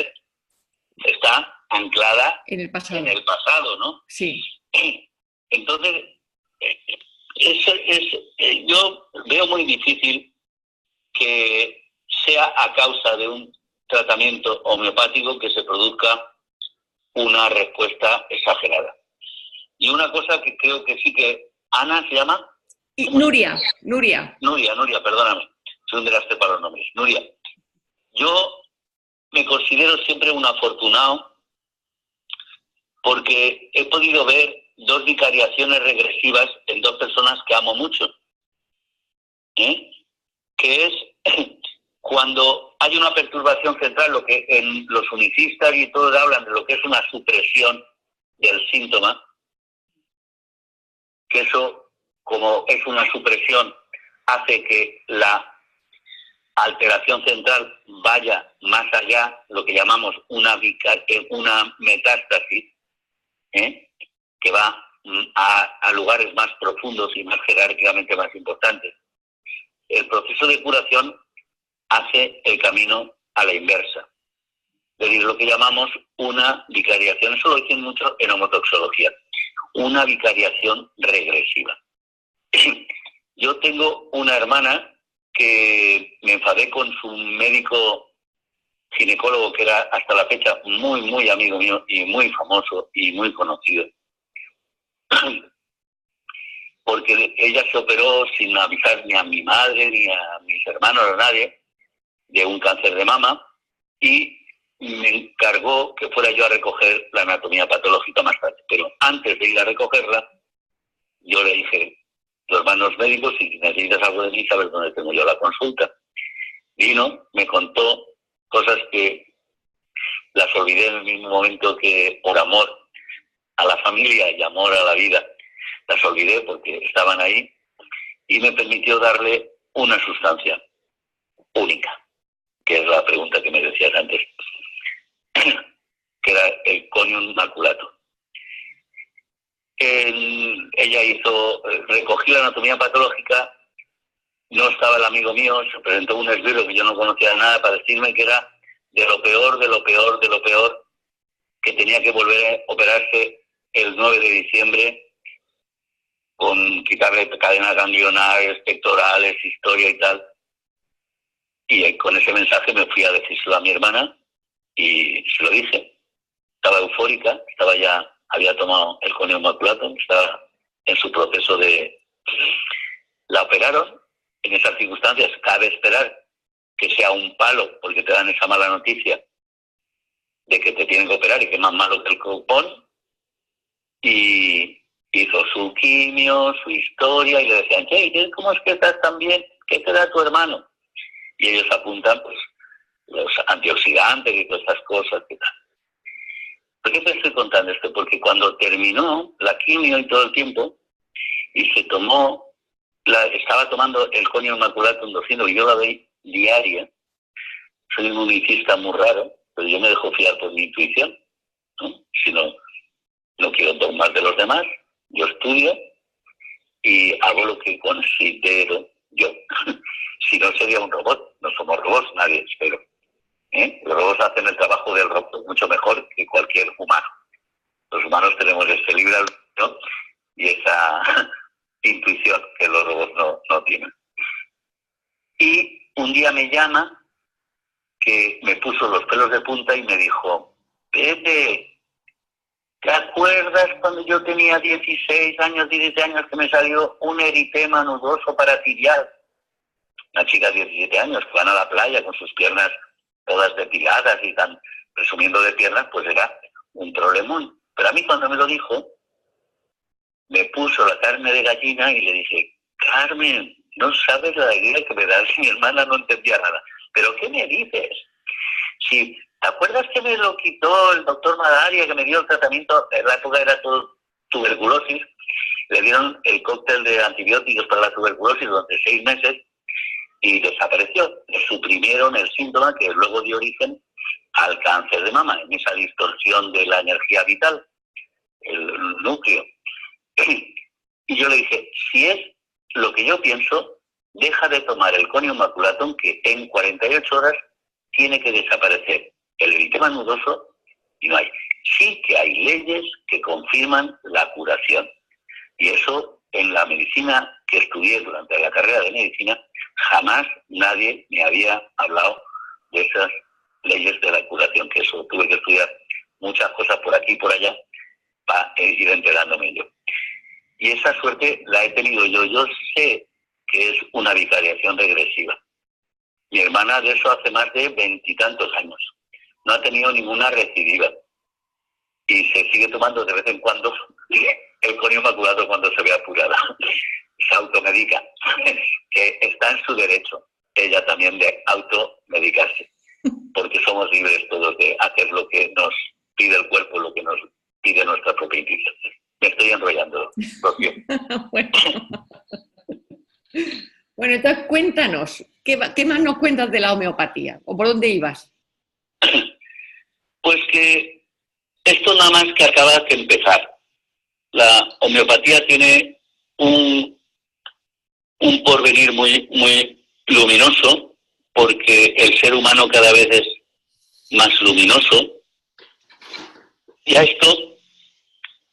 está anclada en el pasado, ¿no? Sí. Entonces, yo veo muy difícil que sea a causa de un tratamiento homeopático que se produzca una respuesta exagerada. Y una cosa que creo que sí que... ¿Ana se llama? Nuria, perdóname. Soy un desastre para los nombres. Nuria, yo me considero siempre un afortunado porque he podido ver 2 vicariaciones regresivas en 2 personas que amo mucho. Que es cuando hay una perturbación central, lo que en los unicistas y todos hablan de lo que es una supresión del síntoma, que eso, como es una supresión, hace que la alteración central vaya más allá, lo que llamamos una metástasis, que va a lugares más profundos y más jerárquicamente más importantes. El proceso de curación hace el camino a la inversa. Es decir, lo que llamamos una vicariación, eso lo dicen mucho en homotoxología, una vicariación regresiva. Yo tengo una hermana que me enfadé con su médico ginecólogo, que era hasta la fecha muy, muy amigo mío y muy famoso y muy conocido, porque ella se operó sin avisar ni a mi madre, ni a mis hermanos, a nadie, de un cáncer de mama, y me encargó que fuera yo a recoger la anatomía patológica más tarde. Pero antes de ir a recogerla, yo le dije, los hermanos médicos, si necesitas algo de mí, sabes dónde tengo yo la consulta. Vino, me contó cosas que las olvidé en el mismo momento que, por amor a la familia y amor a la vida, las olvidé porque estaban ahí. y me permitió darle una sustancia única, que es la pregunta que me decías antes, que era el conium maculatum. Ella recogí la anatomía patológica, no estaba el amigo mío, se presentó un esbirro que yo no conocía nada para decirme que era de lo peor, de lo peor, de lo peor, que tenía que volver a operarse el 9 de diciembre con quitarle cadenas ganglionares, pectorales, historia y tal. Y con ese mensaje me fui a decírselo a mi hermana y se lo dije. Estaba eufórica, había tomado el conium maculatum, estaba en su proceso de... La operaron. En esas circunstancias cabe esperar que sea un palo, porque te dan esa mala noticia de que te tienen que operar y que es más malo que el cupón. Y hizo su quimio, su historia, y le decían, che, ¿cómo es que estás tan bien? ¿Qué te da tu hermano? Y ellos apuntan, pues, los antioxidantes y todas estas cosas y tal. ¿Por qué te estoy contando esto? Porque cuando terminó la quimio y todo el tiempo, y se tomó, estaba tomando el conium maculatum 200, y yo la veía diaria. Soy un unicista muy raro, pero yo me dejo fiar por mi intuición, ¿no? Si no quiero dogmas de los demás, yo estudio y hago lo que considero yo. Si no, sería un robot. No somos robots, nadie, espero. Los robots hacen el trabajo del robot mucho mejor que cualquier humano. Los humanos tenemos ese libre albedrío y esa intuición que los robots no tienen. Y un día me llama, que me puso los pelos de punta y me dijo, Pepe, ¿te acuerdas cuando yo tenía 16 años, 17 años, que me salió un eritema nudoso paratibial? Una chica de 17 años que van a la playa con sus piernas todas depiladas y tan presumiendo de piernas, pues era un problemón. Pero a mí cuando me lo dijo, me puso la carne de gallina y le dije, Carmen, no sabes la alegría que me da. Mi hermana no entendía nada. ¿Pero qué me dices? Si, ¿te acuerdas que me lo quitó el doctor Madaria, que me dio el tratamiento? En la época era todo tuberculosis. Le dieron el cóctel de antibióticos para la tuberculosis durante 6 meses y desapareció. Le suprimieron el síntoma que luego dio origen al cáncer de mama, en esa distorsión de la energía vital, el núcleo. Y yo le dije, si es lo que yo pienso, deja de tomar el conium maculatum, que en 48 horas tiene que desaparecer el eritema nudoso y no hay. Sí que hay leyes que confirman la curación. Y eso, en la medicina que estudié durante la carrera de medicina, jamás nadie me había hablado de esas leyes de la curación, que eso tuve que estudiar muchas cosas por aquí y por allá para ir enterándome yo. Y esa suerte la he tenido yo. Yo sé que es una bivariación regresiva. Mi hermana de eso hace más de 20 y tantos años. No ha tenido ninguna recidiva. Y se sigue tomando de vez en cuando el conium maculatum cuando se ve apurada. Se automedica, que está en su derecho, ella también, de automedicarse, porque somos libres todos de hacer lo que nos pide el cuerpo, lo que nos pide nuestra propia intuición. Me estoy enrollando, Rocío. Bueno, entonces cuéntanos, ¿qué más nos cuentas de la homeopatía? ¿O por dónde ibas? Pues que esto nada más que acaba de empezar. La homeopatía tiene un porvenir muy, muy luminoso, porque el ser humano cada vez es más luminoso, y a esto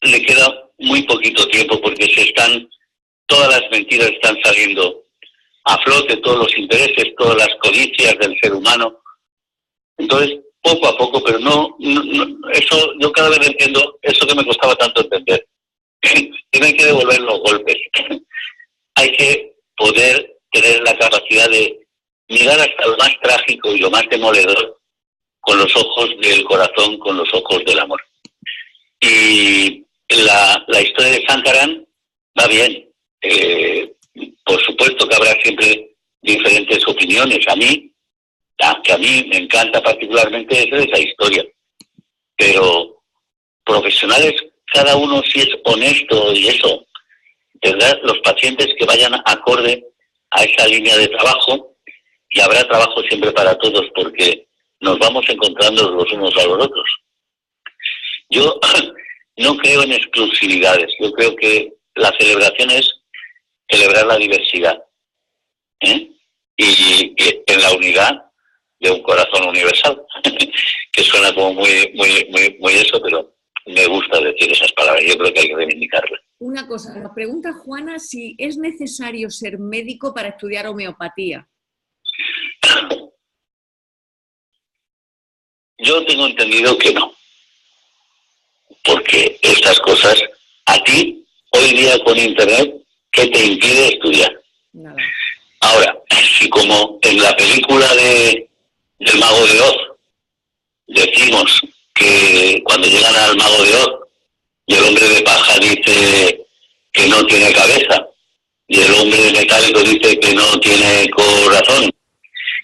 le queda muy poquito tiempo, porque todas las mentiras están saliendo a flote, todos los intereses, todas las codicias del ser humano. Entonces, poco a poco, pero no eso yo cada vez entiendo, eso que me costaba tanto entender. Tienen que devolver los golpes. Hay que poder tener la capacidad de mirar hasta lo más trágico y lo más demoledor con los ojos del corazón, con los ojos del amor. Y la historia de Sankaran va bien. Por supuesto que habrá siempre diferentes opiniones. Que a mí me encanta particularmente esa historia. Pero profesionales, cada uno, si es honesto y eso, tendrá los pacientes que vayan acorde a esa línea de trabajo y habrá trabajo siempre para todos porque nos vamos encontrando los unos a los otros. Yo no creo en exclusividades, yo creo que la celebración es celebrar la diversidad, ¿eh? Y en la unidad de un corazón universal, que suena como muy eso, pero me gusta decir esas palabras, yo creo que hay que reivindicarlas. Una cosa, nos pregunta Juana si es necesario ser médico para estudiar homeopatía. Yo tengo entendido que no, porque estas cosas, a ti, hoy día con Internet, ¿qué te impide estudiar? Nada. Ahora, si como en la película del Mago de Oz, decimos que cuando llegan al Mago de Oz y el hombre de paja dice que no tiene cabeza y el hombre de metálico dice que no tiene corazón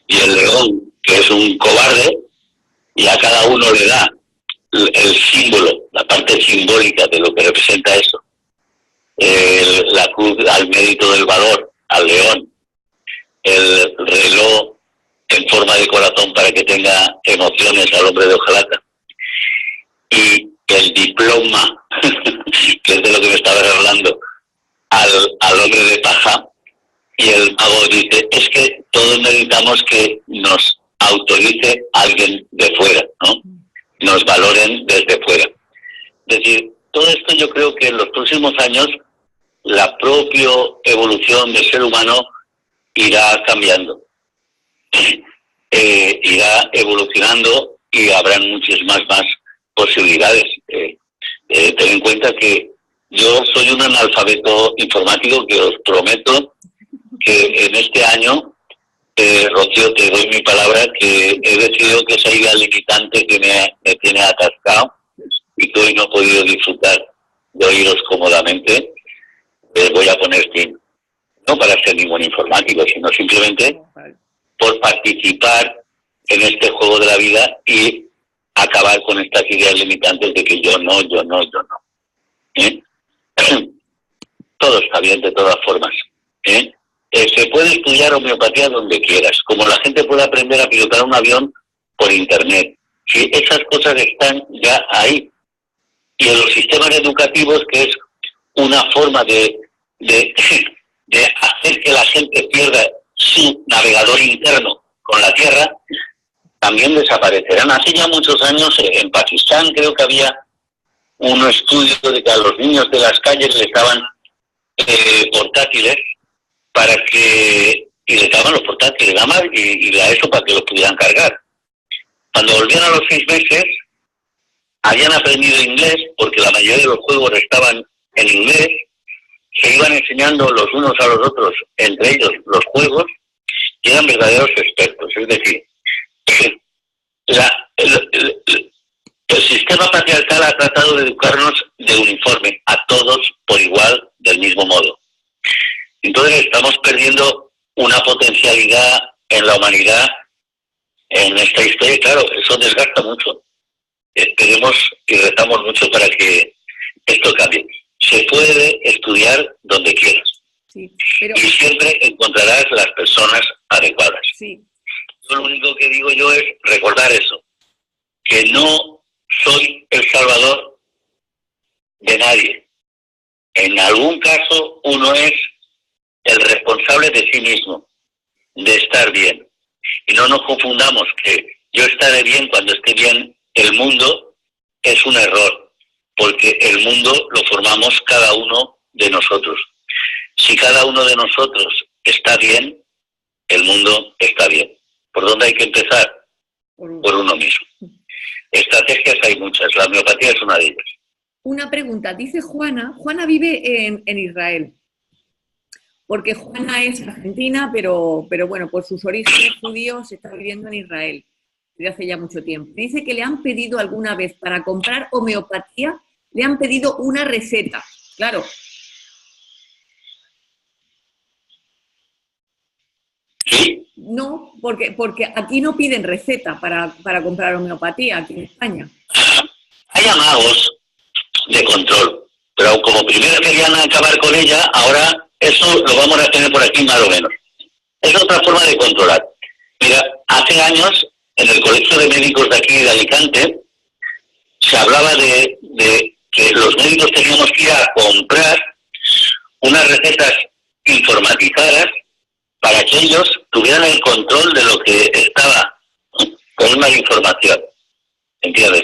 y el león, que es un cobarde, y a cada uno le da el símbolo, la parte simbólica de lo que representa eso, la cruz al mérito del valor, al león, el reloj en forma de corazón para que tenga emociones al hombre de hojalata, y el diploma, que es de lo que me estabas hablando, al hombre de paja, y el mago dice, es que todos necesitamos que nos autorice alguien de fuera, ¿no? Nos valoren desde fuera. Es decir, todo esto yo creo que en los próximos años la propia evolución del ser humano irá cambiando, irá evolucionando y habrán muchísimas más posibilidades. Ten en cuenta que yo soy un analfabeto informático que os prometo que en este año, Rocío, te doy mi palabra, que he decidido que esa idea limitante que me tiene atascado y que hoy no he podido disfrutar de oíros cómodamente, voy a poner fin. No para ser ningún informático, sino simplemente por participar en este juego de la vida y acabar con estas ideas limitantes de que yo no. ¿Eh? Todo está bien de todas formas. Se puede estudiar homeopatía donde quieras, como la gente puede aprender a pilotar un avión por internet. Sí, esas cosas están ya ahí. Y en los sistemas educativos, que es una forma de hacer que la gente pierda su navegador interno con la Tierra, también desaparecerán. Hace ya muchos años en Pakistán creo que había un estudio de que a los niños de las calles les daban portátiles y les daban los portátiles nada más y eso para que los pudieran cargar. Cuando volvían a los 6 meses habían aprendido inglés porque la mayoría de los juegos estaban en inglés, se iban enseñando los unos a los otros, entre ellos los juegos, y eran verdaderos expertos. Es decir, el sistema patriarcal ha tratado de educarnos de uniforme, a todos por igual, del mismo modo. Entonces estamos perdiendo una potencialidad en la humanidad, en esta historia, y claro, eso desgasta mucho. Esperemos y rezamos mucho para que esto cambie. Se puede estudiar donde quieras. Sí, pero... Y siempre encontrarás las personas adecuadas. Sí. Yo lo único que digo yo es recordar eso, que no soy el salvador de nadie. En algún caso uno es el responsable de sí mismo, de estar bien. Y no nos confundamos que yo estaré bien cuando esté bien el mundo, es un error, porque el mundo lo formamos cada uno de nosotros. Si cada uno de nosotros está bien, el mundo está bien. ¿Por dónde hay que empezar? Por uno mismo. Estrategias hay muchas, la homeopatía es una de ellas. Una pregunta, dice Juana vive en Israel, porque Juana es argentina, pero bueno, por sus orígenes judíos está viviendo en Israel desde hace ya mucho tiempo. Dice que le han pedido alguna vez para comprar homeopatía, le han pedido una receta, claro. ¿Sí? No, porque aquí no piden receta para comprar homeopatía, aquí en España. Hay amagos de control. Pero como primero querían acabar con ella, ahora eso lo vamos a tener por aquí más o menos. Es otra forma de controlar. Mira, hace años, en el Colegio de Médicos de aquí de Alicante, se hablaba de que los médicos teníamos que ir a comprar unas recetas informatizadas para que ellos tuvieran el control de lo que estaba con una información. ¿Entiendes?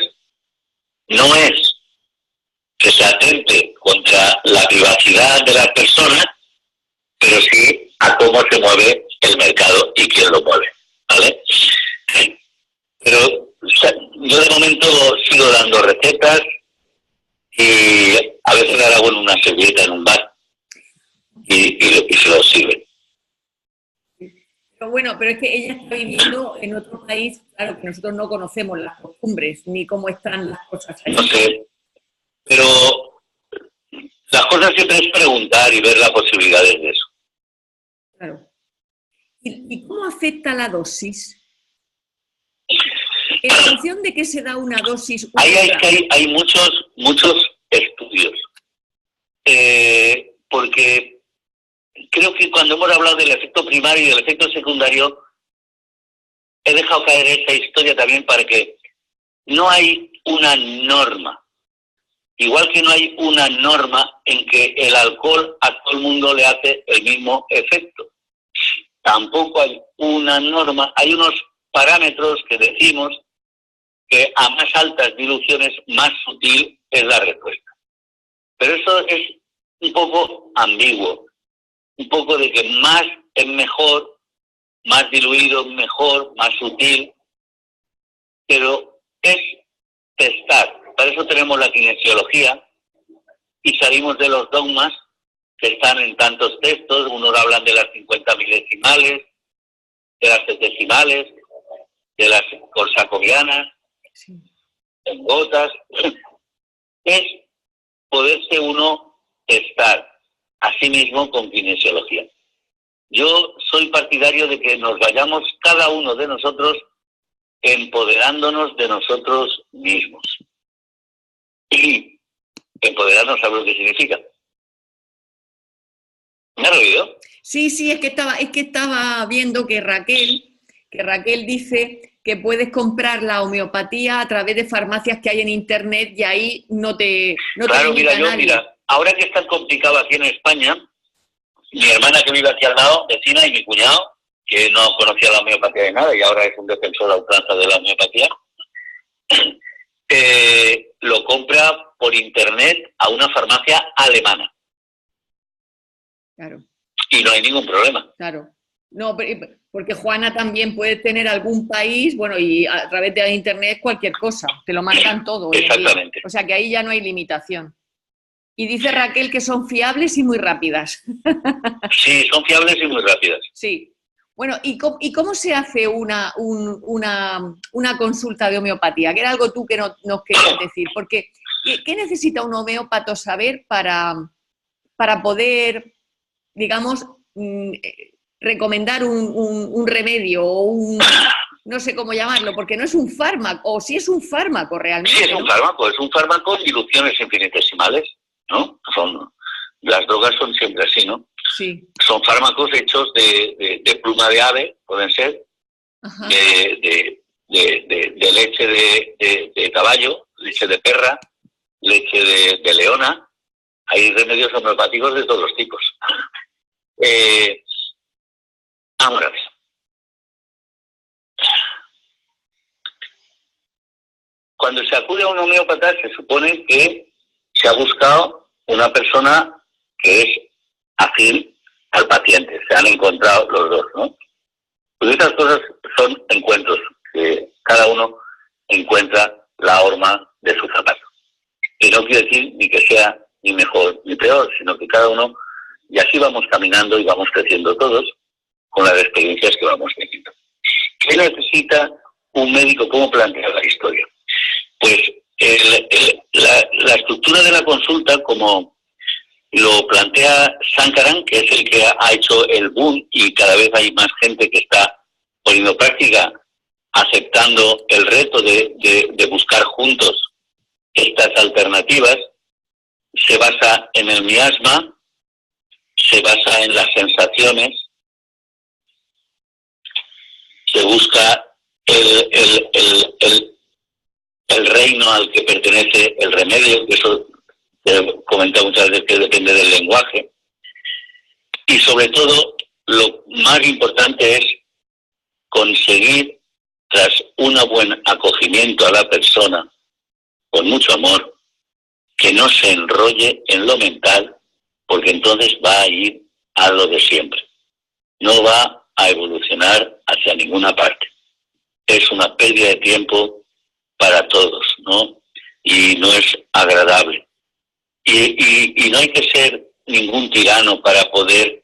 No es que se atente contra la privacidad de las personas, pero sí a cómo se mueve el mercado y quién lo mueve, ¿vale? Pero o sea, yo de momento sigo dando recetas y a veces la hago en una servilleta en un bar y se lo sirven. Pero bueno, pero es que ella está viviendo en otro país, claro, que nosotros no conocemos las costumbres ni cómo están las cosas allí. No sé, pero las cosas siempre es preguntar y ver las posibilidades de eso. Claro. ¿Y cómo afecta la dosis? ¿En función de qué se da una dosis? Hay muchos estudios. Porque creo que cuando hemos hablado del efecto primario y del efecto secundario, he dejado caer esa historia también para que no hay una norma. Igual que no hay una norma en que el alcohol a todo el mundo le hace el mismo efecto. Tampoco hay una norma, hay unos parámetros que decimos que a más altas diluciones, más sutil es la respuesta. Pero eso es un poco ambiguo, un poco de que más es mejor, más diluido mejor, más sutil, pero es testar. Para eso tenemos la kinesiología y salimos de los dogmas que están en tantos textos. Unos hablan de las 50 milesimales, de las centesimales, de las corsacovianas, Sí. en gotas. Es poderse uno testar a sí mismo con kinesiología. Yo soy partidario de que nos vayamos cada uno de nosotros empoderándonos de nosotros mismos. Y empoderarnos, ¿sabes lo que significa? ¿Me has oído? Sí, es que estaba viendo que Raquel dice que puedes comprar la homeopatía a través de farmacias que hay en internet y ahí no te Claro, limita nadie. mira, ahora que es tan complicado aquí en España, mi hermana que vive aquí al lado, vecina, y mi cuñado, que no conocía la homeopatía de nada y ahora es un defensor a ultranza de la homeopatía, lo compra por internet a una farmacia alemana. Claro. Y no hay ningún problema. Claro. No, porque Juana también puede tener algún país, bueno, y a través de internet cualquier cosa, te lo mandan todo. Exactamente. O sea que ahí ya no hay limitación. Y dice Raquel que son fiables y muy rápidas. Sí, son fiables y muy rápidas. Sí. Bueno, ¿y cómo se hace una consulta de homeopatía? Que era algo tú que nos querías decir. Porque, ¿qué necesita un homeópato saber para poder, digamos, recomendar un remedio o no sé cómo llamarlo, porque no es un fármaco, o sí es un fármaco realmente? Sí, es un fármaco en diluciones infinitesimales, ¿no? Las drogas son siempre así, ¿no? Sí. Son fármacos hechos de pluma de ave, pueden ser, de leche de caballo, leche de perra, leche de leona. Hay remedios homeopáticos de todos los tipos. Ahora, cuando se acude a un homeópata se supone que se ha buscado una persona que es afín al paciente. Se han encontrado los dos, ¿no? Pues estas cosas son encuentros, que cada uno encuentra la horma de su zapato. Y no quiere decir ni que sea ni mejor ni peor, sino que cada uno, y así vamos caminando y vamos creciendo todos con las experiencias que vamos teniendo. ¿Qué necesita un médico? ¿Cómo plantear la historia? Pues la estructura de la consulta, como lo plantea Sankaran, que es el que ha hecho el boom y cada vez hay más gente que está poniendo práctica, aceptando el reto de buscar juntos estas alternativas, se basa en el miasma, se basa en las sensaciones, se busca el reino al que pertenece el remedio, que eso te he comentado muchas veces que depende del lenguaje. Y sobre todo, lo más importante es conseguir, tras un buen acogimiento a la persona, con mucho amor, que no se enrolle en lo mental, porque entonces va a ir a lo de siempre. No va a evolucionar hacia ninguna parte. Es una pérdida de tiempo para todos, ¿no? Y no es agradable. Y no hay que ser ningún tirano para poder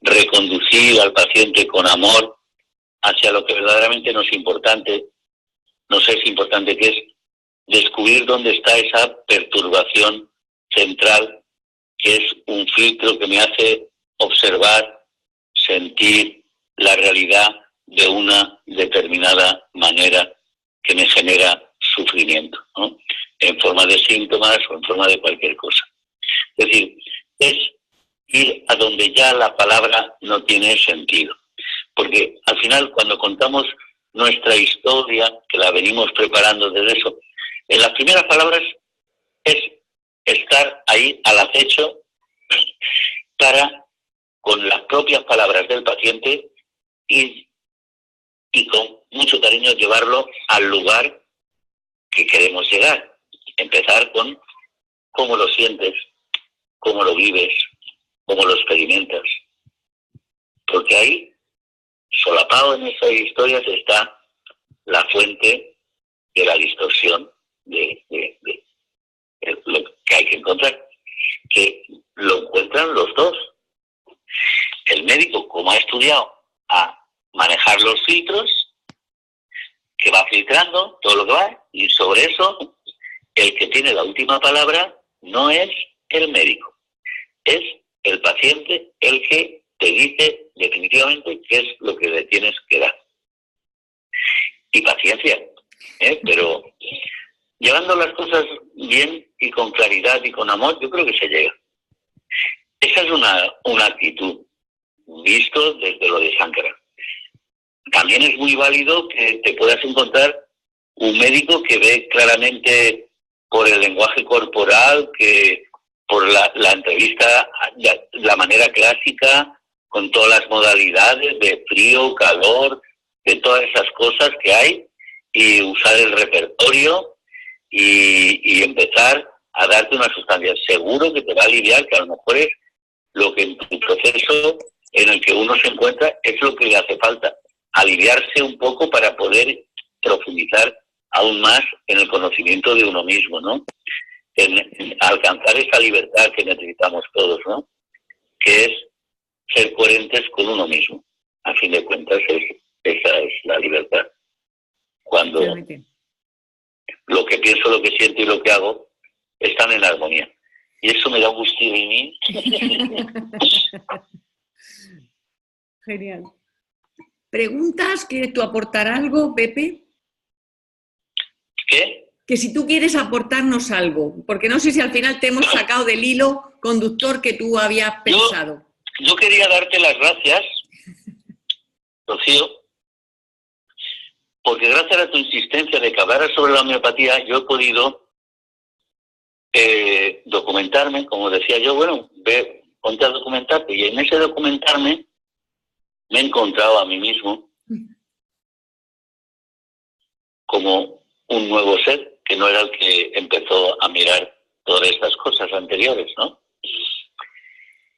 reconducir al paciente con amor hacia lo que verdaderamente nos es importante, que es descubrir dónde está esa perturbación central, que es un filtro que me hace observar, sentir la realidad de una determinada manera que me genera sufrimiento, ¿no? En forma de síntomas o en forma de cualquier cosa. Es decir, es ir a donde ya la palabra no tiene sentido. Porque al final, cuando contamos nuestra historia, que la venimos preparando desde eso, en las primeras palabras es estar ahí al acecho para, con las propias palabras del paciente, ir y con mucho cariño llevarlo al lugar que queremos llegar. Empezar con cómo lo sientes, cómo lo vives, cómo lo experimentas. Porque ahí, solapado en esas historias, está la fuente de la distorsión de lo que hay que encontrar. Que lo encuentran los dos. El médico, como ha estudiado a manejar los filtros, que va filtrando todo lo que va, y sobre eso, el que tiene la última palabra no es el médico, es el paciente el que te dice definitivamente qué es lo que le tienes que dar. Y paciencia, pero llevando las cosas bien y con claridad y con amor, yo creo que se llega. Esa es una actitud, visto desde lo de Sankara. También es muy válido que te puedas encontrar un médico que ve claramente por el lenguaje corporal, que por la entrevista, la manera clásica, con todas las modalidades de frío, calor, de todas esas cosas que hay, y usar el repertorio y empezar a darte una sustancia. Seguro que te va a aliviar, que a lo mejor es lo que en tu proceso en el que uno se encuentra es lo que le hace falta. Aliviarse un poco para poder profundizar aún más en el conocimiento de uno mismo, ¿no? En alcanzar esa libertad que necesitamos todos, ¿no? Que es ser coherentes con uno mismo. A fin de cuentas, esa es la libertad. Cuando lo que pienso, lo que siento y lo que hago están en armonía. Y eso me da un gustillo en mí. Genial. ¿Preguntas? ¿Quieres tú aportar algo, Pepe? ¿Qué? Que si tú quieres aportarnos algo, porque no sé si al final te hemos sacado del hilo conductor que tú habías pensado. Yo quería darte las gracias, Rocío, porque gracias a tu insistencia de que hablaras sobre la homeopatía, yo he podido documentarme, como decía yo, bueno, ponte a documentarte, y en ese documentarme me he encontrado a mí mismo como un nuevo ser, que no era el que empezó a mirar todas estas cosas anteriores, ¿no?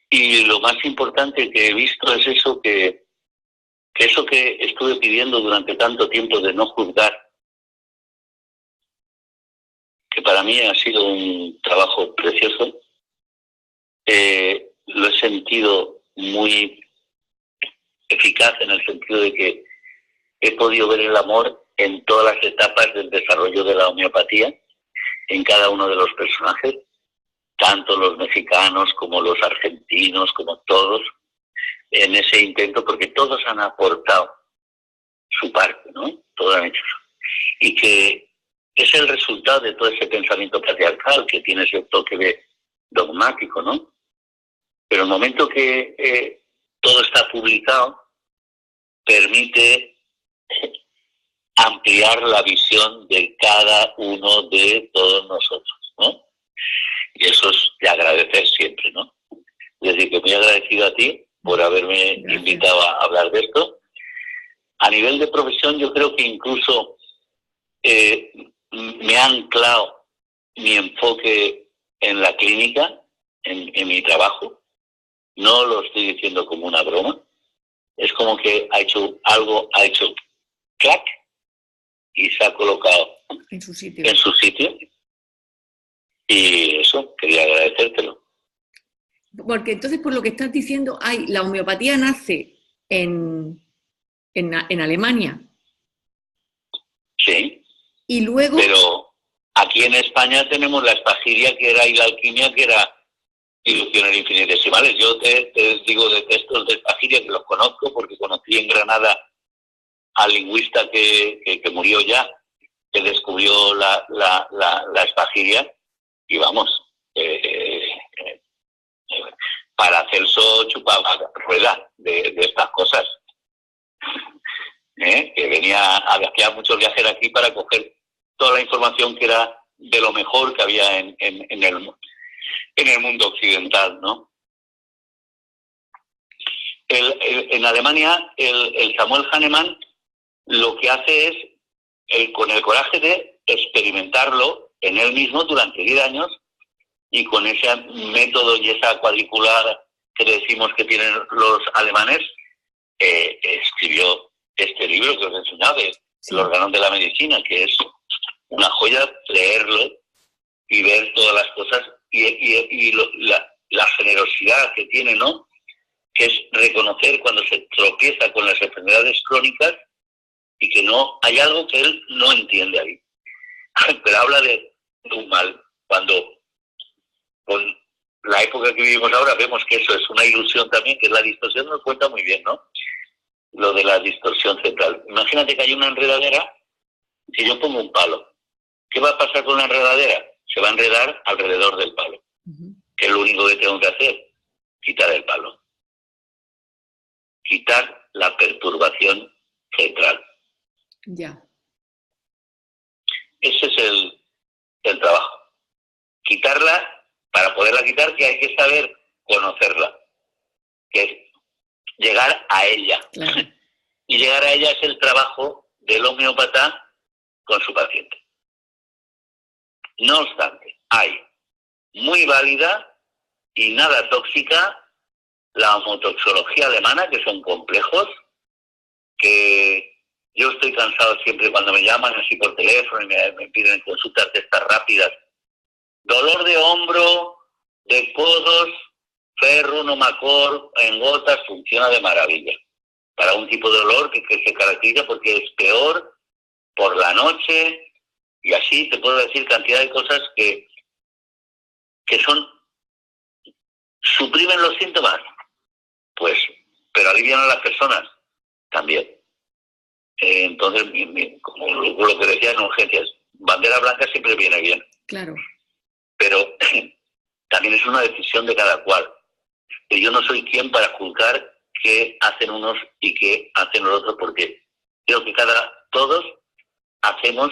Y lo más importante que he visto es eso que eso que estuve pidiendo durante tanto tiempo de no juzgar, que para mí ha sido un trabajo precioso, lo he sentido muy eficaz en el sentido de que he podido ver el amor en todas las etapas del desarrollo de la homeopatía, en cada uno de los personajes, tanto los mexicanos como los argentinos, como todos, en ese intento, porque todos han aportado su parte, ¿no? Todos han hecho eso. Y que es el resultado de todo ese pensamiento patriarcal que tiene ese toque dogmático, ¿no? Pero el momento que todo está publicado, permite ampliar la visión de cada uno de todos nosotros, ¿no? Y eso es de agradecer siempre, ¿no? Es decir, que muy agradecido a ti por haberme invitado a hablar de esto. A nivel de profesión, yo creo que incluso me ha anclado mi enfoque en la clínica, en mi trabajo. No lo estoy diciendo como una broma. Es como que ha hecho clac, y se ha colocado en su sitio. Y eso, quería agradecértelo. Porque entonces, por lo que estás diciendo, la homeopatía nace en Alemania. Sí. Y luego... Pero aquí en España tenemos la espagiria, que era, y la alquimia, que era ilusiones infinitesimales. Yo te digo de textos de espagiria que los conozco porque conocí en Granada al lingüista que murió ya, que descubrió la espagiria, y vamos, Paracelso chupaba rueda de estas cosas. Que venía, hacía muchos viajes aquí para coger toda la información que era de lo mejor que había en el mundo occidental, ¿no? En Alemania, el Samuel Hahnemann lo que hace es, con el coraje de experimentarlo en él mismo durante 10 años, y con ese método y esa cuadricular que decimos que tienen los alemanes, escribió este libro que os he enseñado, El órgano de la medicina, que es una joya leerlo y ver todas las cosas y la generosidad que tiene, ¿no? Que es reconocer cuando se tropieza con las enfermedades crónicas y que no hay algo que él no entiende ahí. Pero habla de un mal, cuando con la época que vivimos ahora vemos que eso es una ilusión también, que es la distorsión, nos cuenta muy bien, ¿no? Lo de la distorsión central. Imagínate que hay una enredadera, que yo pongo un palo. ¿Qué va a pasar con la enredadera? Se va a enredar alrededor del palo. ¿Qué es lo único que tengo que hacer? Quitar el palo. Quitar la perturbación central. Ya. Ese es el trabajo. Quitarla, para poderla quitar, que hay que saber conocerla. Que es llegar a ella. Claro. Y llegar a ella es el trabajo del homeópata con su paciente. No obstante, hay muy válida y nada tóxica la homotoxología alemana, que son complejos, que yo estoy cansado siempre cuando me llaman así por teléfono y me piden consultas de estas rápidas. Dolor de hombro, de codos, ferro, nomacor, en gotas, funciona de maravilla. Para un tipo de dolor que se caracteriza porque es peor por la noche, y así te puedo decir cantidad de cosas que suprimen los síntomas, pues, pero alivian a las personas también. Entonces, como lo que decía en urgencias, bandera blanca siempre viene bien. Claro. Pero también es una decisión de cada cual. Y yo no soy quien para juzgar qué hacen unos y qué hacen los otros, porque creo que todos hacemos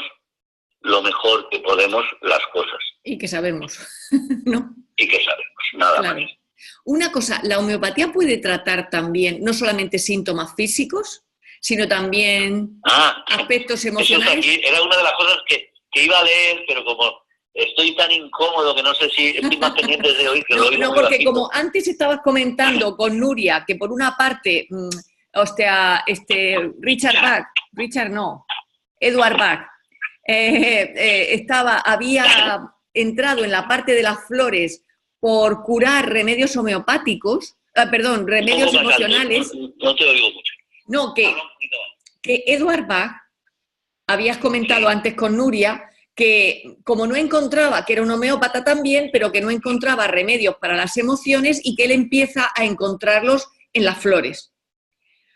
lo mejor que podemos las cosas. Y que sabemos, ¿no? Y que sabemos, nada Claro. más. Una cosa, ¿la homeopatía puede tratar también no solamente síntomas físicos, sino también aspectos emocionales? Eso era una de las cosas que iba a leer, pero como estoy tan incómodo que no sé si estoy más pendiente de hoy que lo oigo. No, porque como antes estabas comentando con Nuria, que por una parte, Edward Bach, había entrado en la parte de las flores por curar remedios homeopáticos, remedios emocionales. No te oigo mucho. No, que Edward Bach, habías comentado antes con Nuria, que como no encontraba, que era un homeópata también, pero que no encontraba remedios para las emociones y que él empieza a encontrarlos en las flores.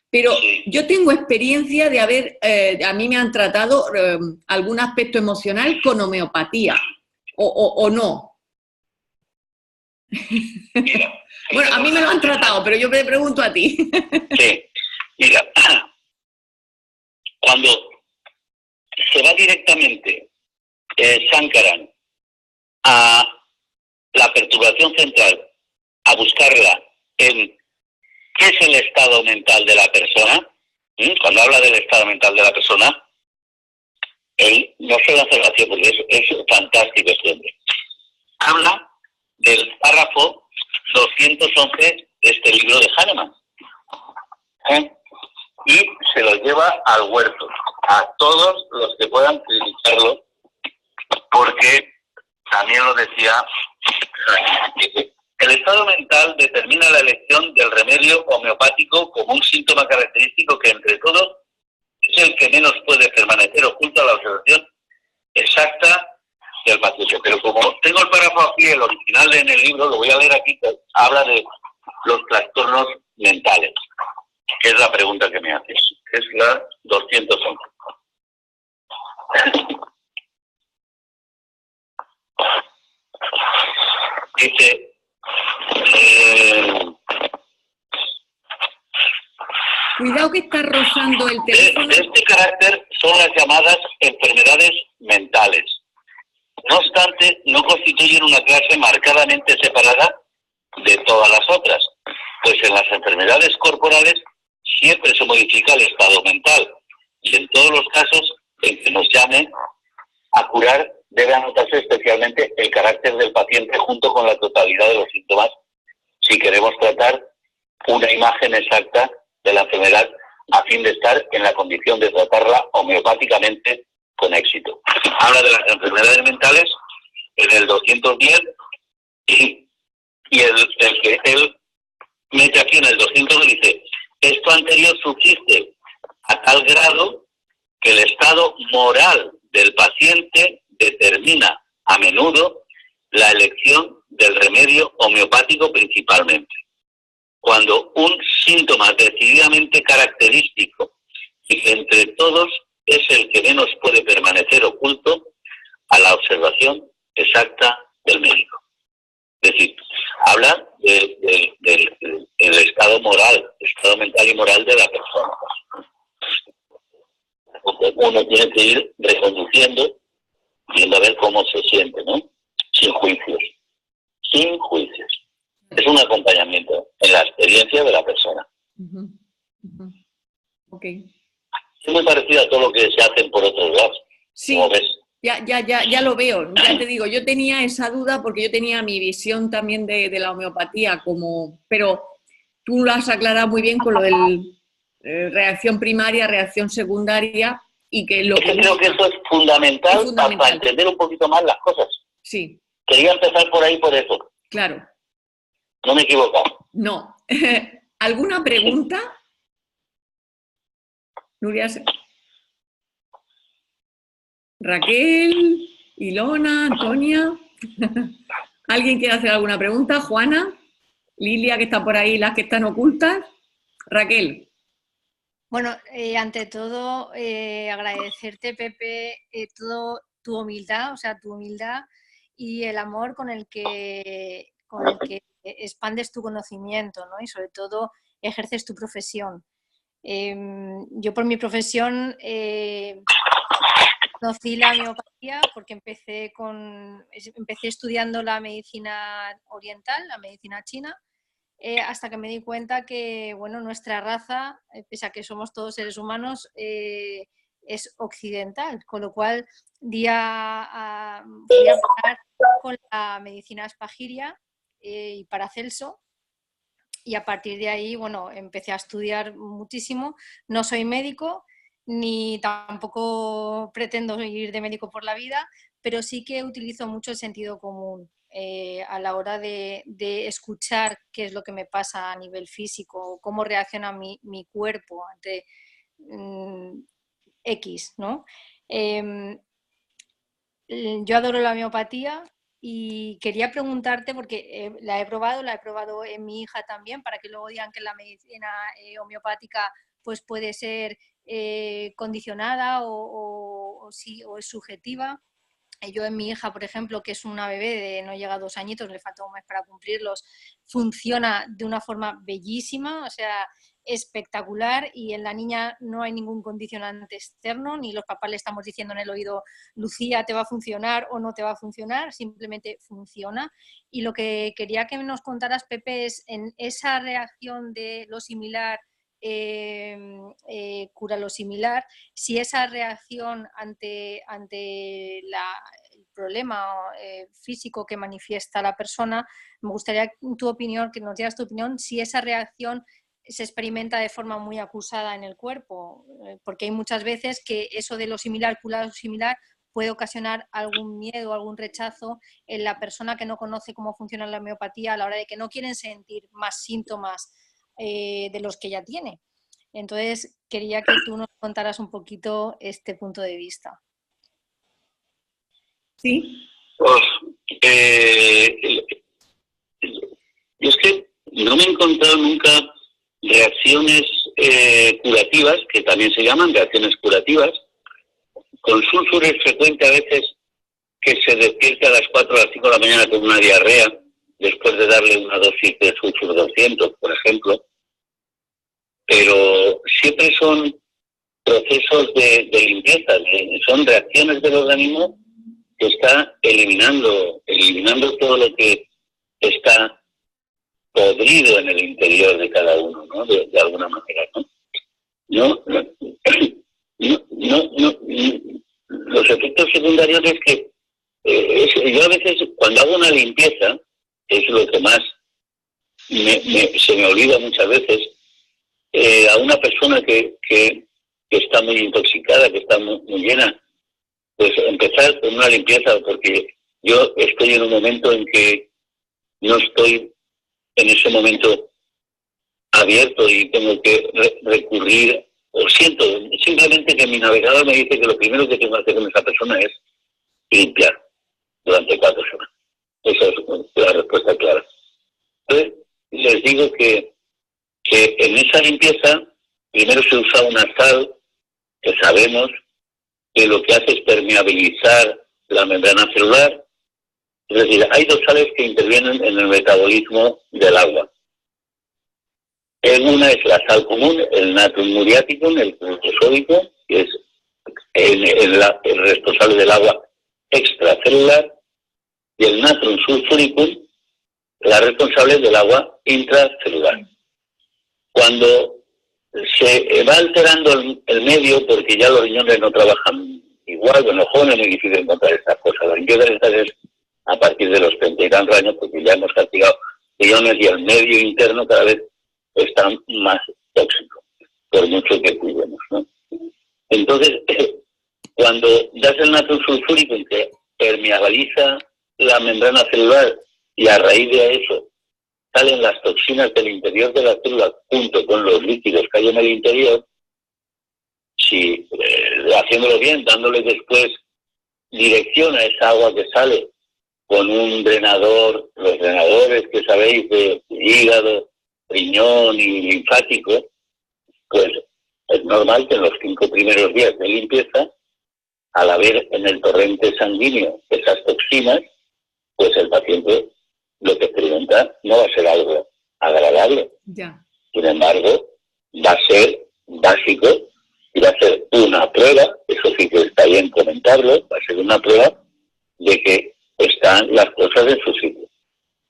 Pero yo tengo experiencia de a mí me han tratado algún aspecto emocional con homeopatía, o no. Mira, Bueno, a mí me lo han tratado, pero yo me pregunto a ti. sí, mira, cuando se va directamente Shankaran a la perturbación central, a buscarla en qué es el estado mental de la persona, cuando habla del estado mental de la persona, él no se hace gracia porque es fantástico este hombre. Habla del párrafo 211 de este libro de Hahnemann. Y se lo lleva al huerto, a todos los que puedan criticarlo, porque también lo decía, el estado mental determina la elección del remedio homeopático como un síntoma característico que entre todos es el que menos puede permanecer oculto a la observación exacta del paciente. Pero como tengo el párrafo aquí, el original en el libro, lo voy a leer aquí, que habla de los trastornos mentales, que es la pregunta que me haces, que es la 211. Dice, Cuidado que está rozando el teléfono. de este carácter son las llamadas enfermedades mentales. No obstante, no constituyen una clase marcadamente separada de todas las otras, pues en las enfermedades corporales siempre se modifica el estado mental y en todos los casos en que nos llamen a curar debe anotarse especialmente el carácter del paciente junto con la totalidad de los síntomas si queremos tratar una imagen exacta de la enfermedad a fin de estar en la condición de tratarla homeopáticamente con éxito. Habla de las enfermedades mentales en el 210 y el que él mete aquí en el 200 dice, esto anterior subsiste a tal grado que el estado moral del paciente determina a menudo la elección del remedio homeopático principalmente. Cuando un síntoma decididamente característico y que entre todos es el que menos puede permanecer oculto a la observación exacta del médico. Es decir, habla del estado moral, estado mental y moral de la persona. Uno tiene que ir reconduciendo, viendo a ver cómo se siente, ¿no? Sin juicios. Sin juicios. Es un acompañamiento en la experiencia de la persona. Okay. Es muy parecido a todo lo que se hacen por otros lados. Sí, como ves. ya lo veo. Ya te digo, yo tenía esa duda porque yo tenía mi visión también de la homeopatía, pero tú lo has aclarado muy bien con lo del reacción primaria, reacción secundaria y que lo que... Creo que eso es fundamental, para entender un poquito más las cosas. Sí. Quería empezar por ahí, por eso. Claro. No me he equivocado. No. ¿Alguna pregunta? Nuria. Raquel, Ilona, Antonia. ¿Alguien quiere hacer alguna pregunta? Juana, Lilia, que está por ahí, las que están ocultas. Raquel. Bueno, ante todo, agradecerte, Pepe, todo tu humildad, y el amor con el que expandes tu conocimiento, ¿no? Y sobre todo ejerces tu profesión. Yo por mi profesión conocí la homeopatía porque empecé estudiando la medicina oriental, la medicina china, hasta que me di cuenta que, bueno, nuestra raza, pese a que somos todos seres humanos, es occidental, con lo cual fui a parar con la medicina aspagiria y Paracelso, y a partir de ahí, bueno, empecé a estudiar muchísimo. No soy médico, ni tampoco pretendo ir de médico por la vida, pero sí que utilizo mucho el sentido común a la hora de escuchar qué es lo que me pasa a nivel físico, cómo reacciona mi cuerpo ante X, ¿no? Yo adoro la homeopatía y quería preguntarte, porque la he probado en mi hija también, para que luego digan que la medicina homeopática pues puede ser condicionada o es subjetiva. Yo en mi hija, por ejemplo, que es una bebé no llega a 2 añitos, le falta un mes para cumplirlos, funciona de una forma bellísima, o sea, espectacular, y en la niña no hay ningún condicionante externo, ni los papás le estamos diciendo en el oído, Lucía, ¿te va a funcionar o no te va a funcionar? Simplemente funciona. Y lo que quería que nos contaras, Pepe, es en esa reacción de lo similar, cura lo similar, si esa reacción ante el problema físico que manifiesta la persona, me gustaría tu opinión, que nos dieras tu opinión, si esa reacción se experimenta de forma muy acusada en el cuerpo, porque hay muchas veces que eso de lo similar, cura lo similar, puede ocasionar algún miedo, algún rechazo en la persona que no conoce cómo funciona la homeopatía a la hora de que no quieren sentir más síntomas de los que ya tiene. Entonces, quería que tú nos contaras un poquito este punto de vista. Sí. Pues, yo es que no me he encontrado nunca reacciones curativas, que también se llaman reacciones curativas. Con sulfur es frecuente a veces que se despierte a las 4 o las 5 de la mañana con una diarrea, después de darle una dosis de sulfur 200, por ejemplo. Pero siempre son procesos de limpieza, son reacciones del organismo que está eliminando todo lo que está podrido en el interior de cada uno, ¿no? De alguna manera, ¿no? Los efectos secundarios es que yo a veces cuando hago una limpieza, es lo que más se me olvida muchas veces, a una persona que está muy intoxicada, que está muy llena, pues empezar con una limpieza, porque yo estoy en un momento en que no estoy en ese momento abierto y tengo que recurrir, o siento simplemente que mi navegador me dice que lo primero que tengo que hacer con esa persona es limpiar durante 4 semanas. Esa es la respuesta clara. Entonces, les digo que en esa limpieza primero se usa una sal que sabemos que lo que hace es permeabilizar la membrana celular. Es decir, hay 2 sales que intervienen en el metabolismo del agua. Una es la sal común, el natrium muriaticum, el cloruro sódico, que es el responsable del agua extracelular, y el natrium sulfuricum, la responsable del agua intracelular. Cuando se va alterando el medio, porque ya los riñones no trabajan igual, bueno, los jóvenes es muy difícil encontrar estas cosas. La limpieza de estas es a partir de los 30 y tantos años, porque ya hemos castigado riñones y el medio interno cada vez está más tóxico, por mucho que cuidemos, ¿no? Entonces, cuando das el natrium sulfúrico que permeabiliza la membrana celular y a raíz de eso salen las toxinas del interior de la célula junto con los líquidos que hay en el interior, si haciéndolo bien, dándole después dirección a esa agua que sale con un drenador, los drenadores que sabéis de hígado, riñón y linfático, pues es normal que en los 5 primeros días de limpieza, al haber en el torrente sanguíneo esas toxinas, pues el paciente lo que experimenta no va a ser algo agradable. Ya. Sin embargo, va a ser básico y va a ser una prueba, eso sí que está bien comentarlo, va a ser una prueba de que están las cosas en su sitio.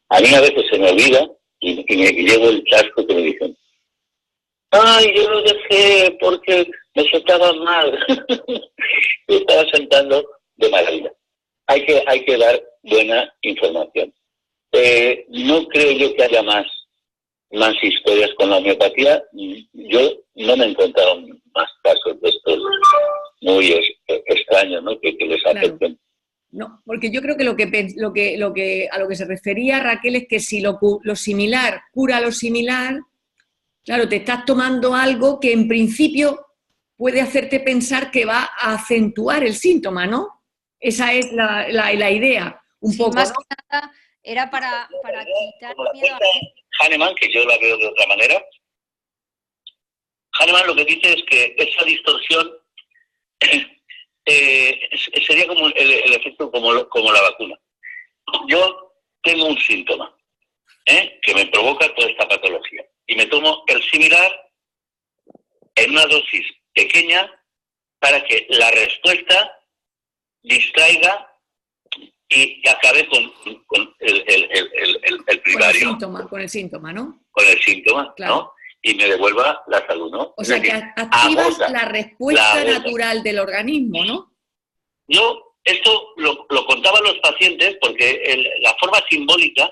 A mí a veces se me olvida y me llevo el chasco que me dicen, ay, yo lo dejé porque me sentaba mal. Me estaba sentando de maravilla. Hay que dar buena información. No creo yo que haya más historias con la homeopatía. Yo no me he encontrado más casos de estos muy extraños, ¿no? Que les afecten. Claro. No, porque yo creo que a lo que se refería Raquel es que si lo similar cura lo similar, claro, te estás tomando algo que en principio puede hacerte pensar que va a acentuar el síntoma, ¿no? Esa es la idea, un poco, más ¿no? que nada era para quitar miedo a... Hahnemann, que yo la veo de otra manera. Hahnemann lo que dice es que esa distorsión sería sería como el efecto como la vacuna. Yo tengo un síntoma que me provoca toda esta patología y me tomo el similar en una dosis pequeña para que la respuesta distraiga y acabe con el primario. Con el síntoma, ¿no? Con el síntoma, claro. ¿no? Y me devuelva la salud, ¿no? O sea, que activas la respuesta natural del organismo, ¿no? Yo esto lo contaba a los pacientes porque la forma simbólica,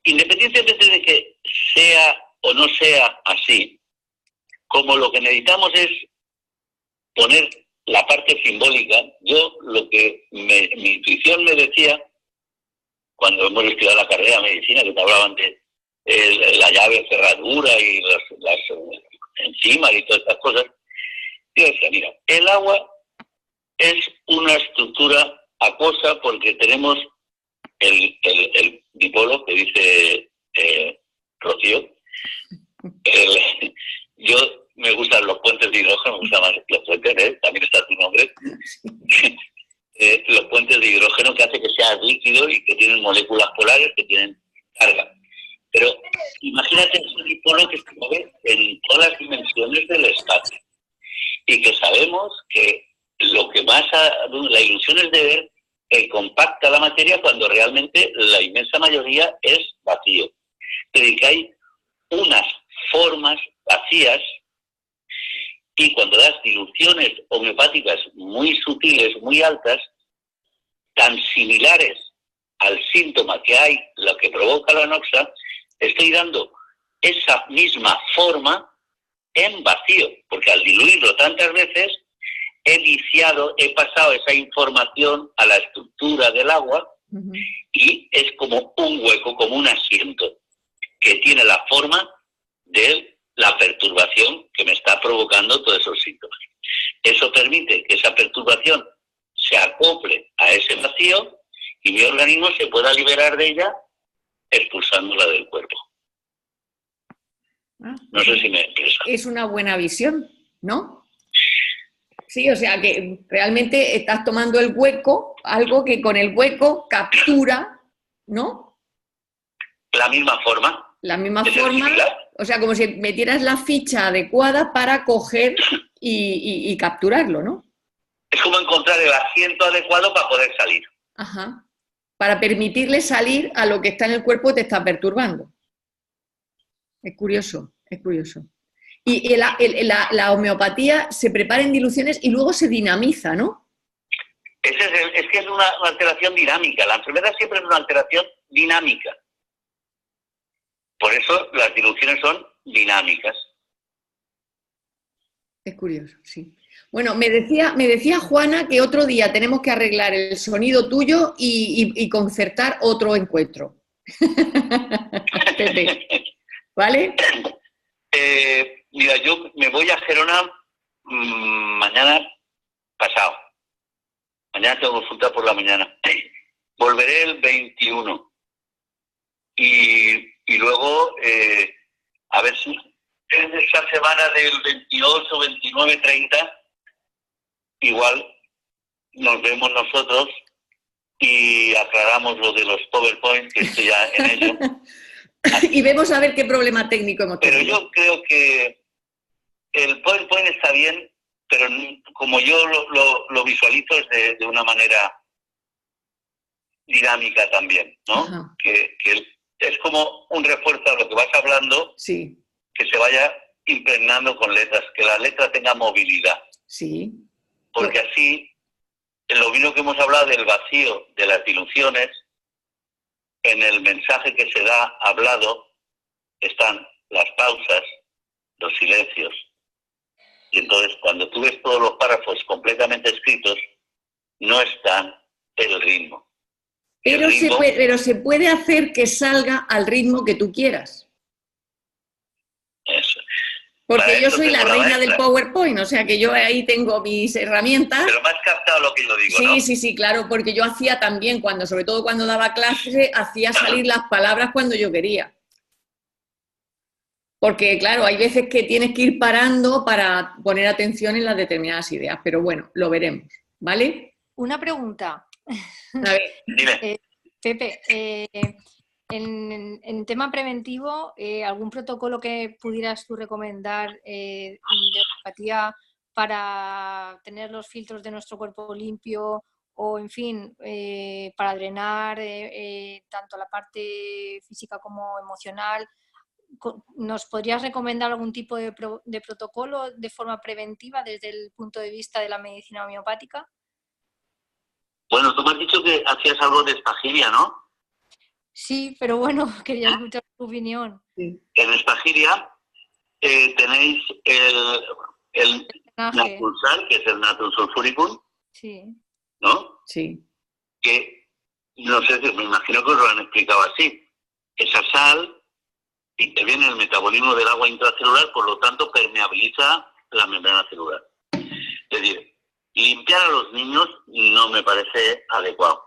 independientemente de que sea o no sea así, como lo que necesitamos es poner la parte simbólica, yo lo que mi intuición me decía, cuando hemos estudiado la carrera de medicina, que te hablaban de la llave cerradura y las enzimas y todas estas cosas, yo decía, mira, el agua es una estructura acuosa porque tenemos el dipolo que dice Rocío. Yo me gustan los puentes de hidrógeno, me gustan más los puentes, también está tu nombre. Los puentes de hidrógeno que hace que sea líquido y que tienen moléculas polares que tienen carga. Pero imagínate ese dipolo que se mueve en todas las dimensiones del espacio y que sabemos que lo que más la ilusión es de ver compacta la materia cuando realmente la inmensa mayoría es vacío. Pero que hay unas formas vacías y cuando das diluciones homeopáticas muy sutiles, muy altas, tan similares al síntoma que hay, lo que provoca la anoxia, estoy dando esa misma forma en vacío, porque al diluirlo tantas veces he pasado esa información a la estructura del agua y es como un hueco, como un asiento que tiene la forma de la perturbación que me está provocando todos esos síntomas. Eso permite que esa perturbación se acople a ese vacío y mi organismo se pueda liberar de ella expulsándola del cuerpo. No sé si me expreso. Es una buena visión, ¿no? Sí, o sea que realmente estás tomando el hueco, algo que con el hueco captura, ¿no? La misma forma. La misma forma, o sea, como si metieras la ficha adecuada para coger y capturarlo, ¿no? Es como encontrar el asiento adecuado para poder salir. Ajá. Para permitirle salir a lo que está en el cuerpo y te está perturbando. Es curioso, es curioso. Y la homeopatía se prepara en diluciones y luego se dinamiza, ¿no? Es que es una alteración dinámica. La enfermedad siempre es una alteración dinámica. Por eso las diluciones son dinámicas. Es curioso, sí. Bueno, me decía Juana que otro día tenemos que arreglar el sonido tuyo y concertar otro encuentro. Pepe, ¿vale? Mira, yo me voy a Gerona mañana pasado. Mañana tengo consulta por la mañana. Volveré el 21. Y luego, a ver si en esta semana del 28, 29, 30, igual nos vemos nosotros y aclaramos lo de los PowerPoint, que estoy ya en ello. Y vemos a ver qué problema técnico hemos tenido. Pero yo creo que el PowerPoint está bien, pero como yo lo visualizo es de una manera dinámica también, ¿no? Que es como un refuerzo a lo que vas hablando, sí, que se vaya impregnando con letras, que la letra tenga movilidad. Sí. Porque así, en lo mismo que hemos hablado del vacío, de las diluciones, en el mensaje que se da hablado están las pausas, los silencios. Y entonces, cuando tú ves todos los párrafos completamente escritos, no está el ritmo. Pero se puede hacer que salga al ritmo que tú quieras. Eso. Porque yo soy la reina del PowerPoint, o sea que yo ahí tengo mis herramientas. Pero me has captado lo que yo digo, sí, ¿no? Sí, claro, porque yo hacía también, sobre todo cuando daba clase, hacía salir las palabras cuando yo quería. Porque, claro, hay veces que tienes que ir parando para poner atención en las determinadas ideas, pero bueno, lo veremos, ¿vale? Una pregunta. A ver, Dime. Pepe, en tema preventivo, ¿algún protocolo que pudieras tú recomendar de homeopatía para tener los filtros de nuestro cuerpo limpio o, en fin, para drenar tanto la parte física como emocional? ¿Nos podrías recomendar algún tipo de protocolo de forma preventiva desde el punto de vista de la medicina homeopática? Bueno, tú me has dicho que hacías algo de espagiria, ¿no? Sí, pero bueno, quería escuchar tu opinión. sí. En espagiria tenéis el Naturalsal, que es el Natrum sulfuricum, Sí. ¿no? Sí. Que, no sé, me imagino que os lo han explicado así. Esa sal interviene en el metabolismo del agua intracelular, por lo tanto permeabiliza la membrana celular. Es decir, limpiar a los niños no me parece adecuado.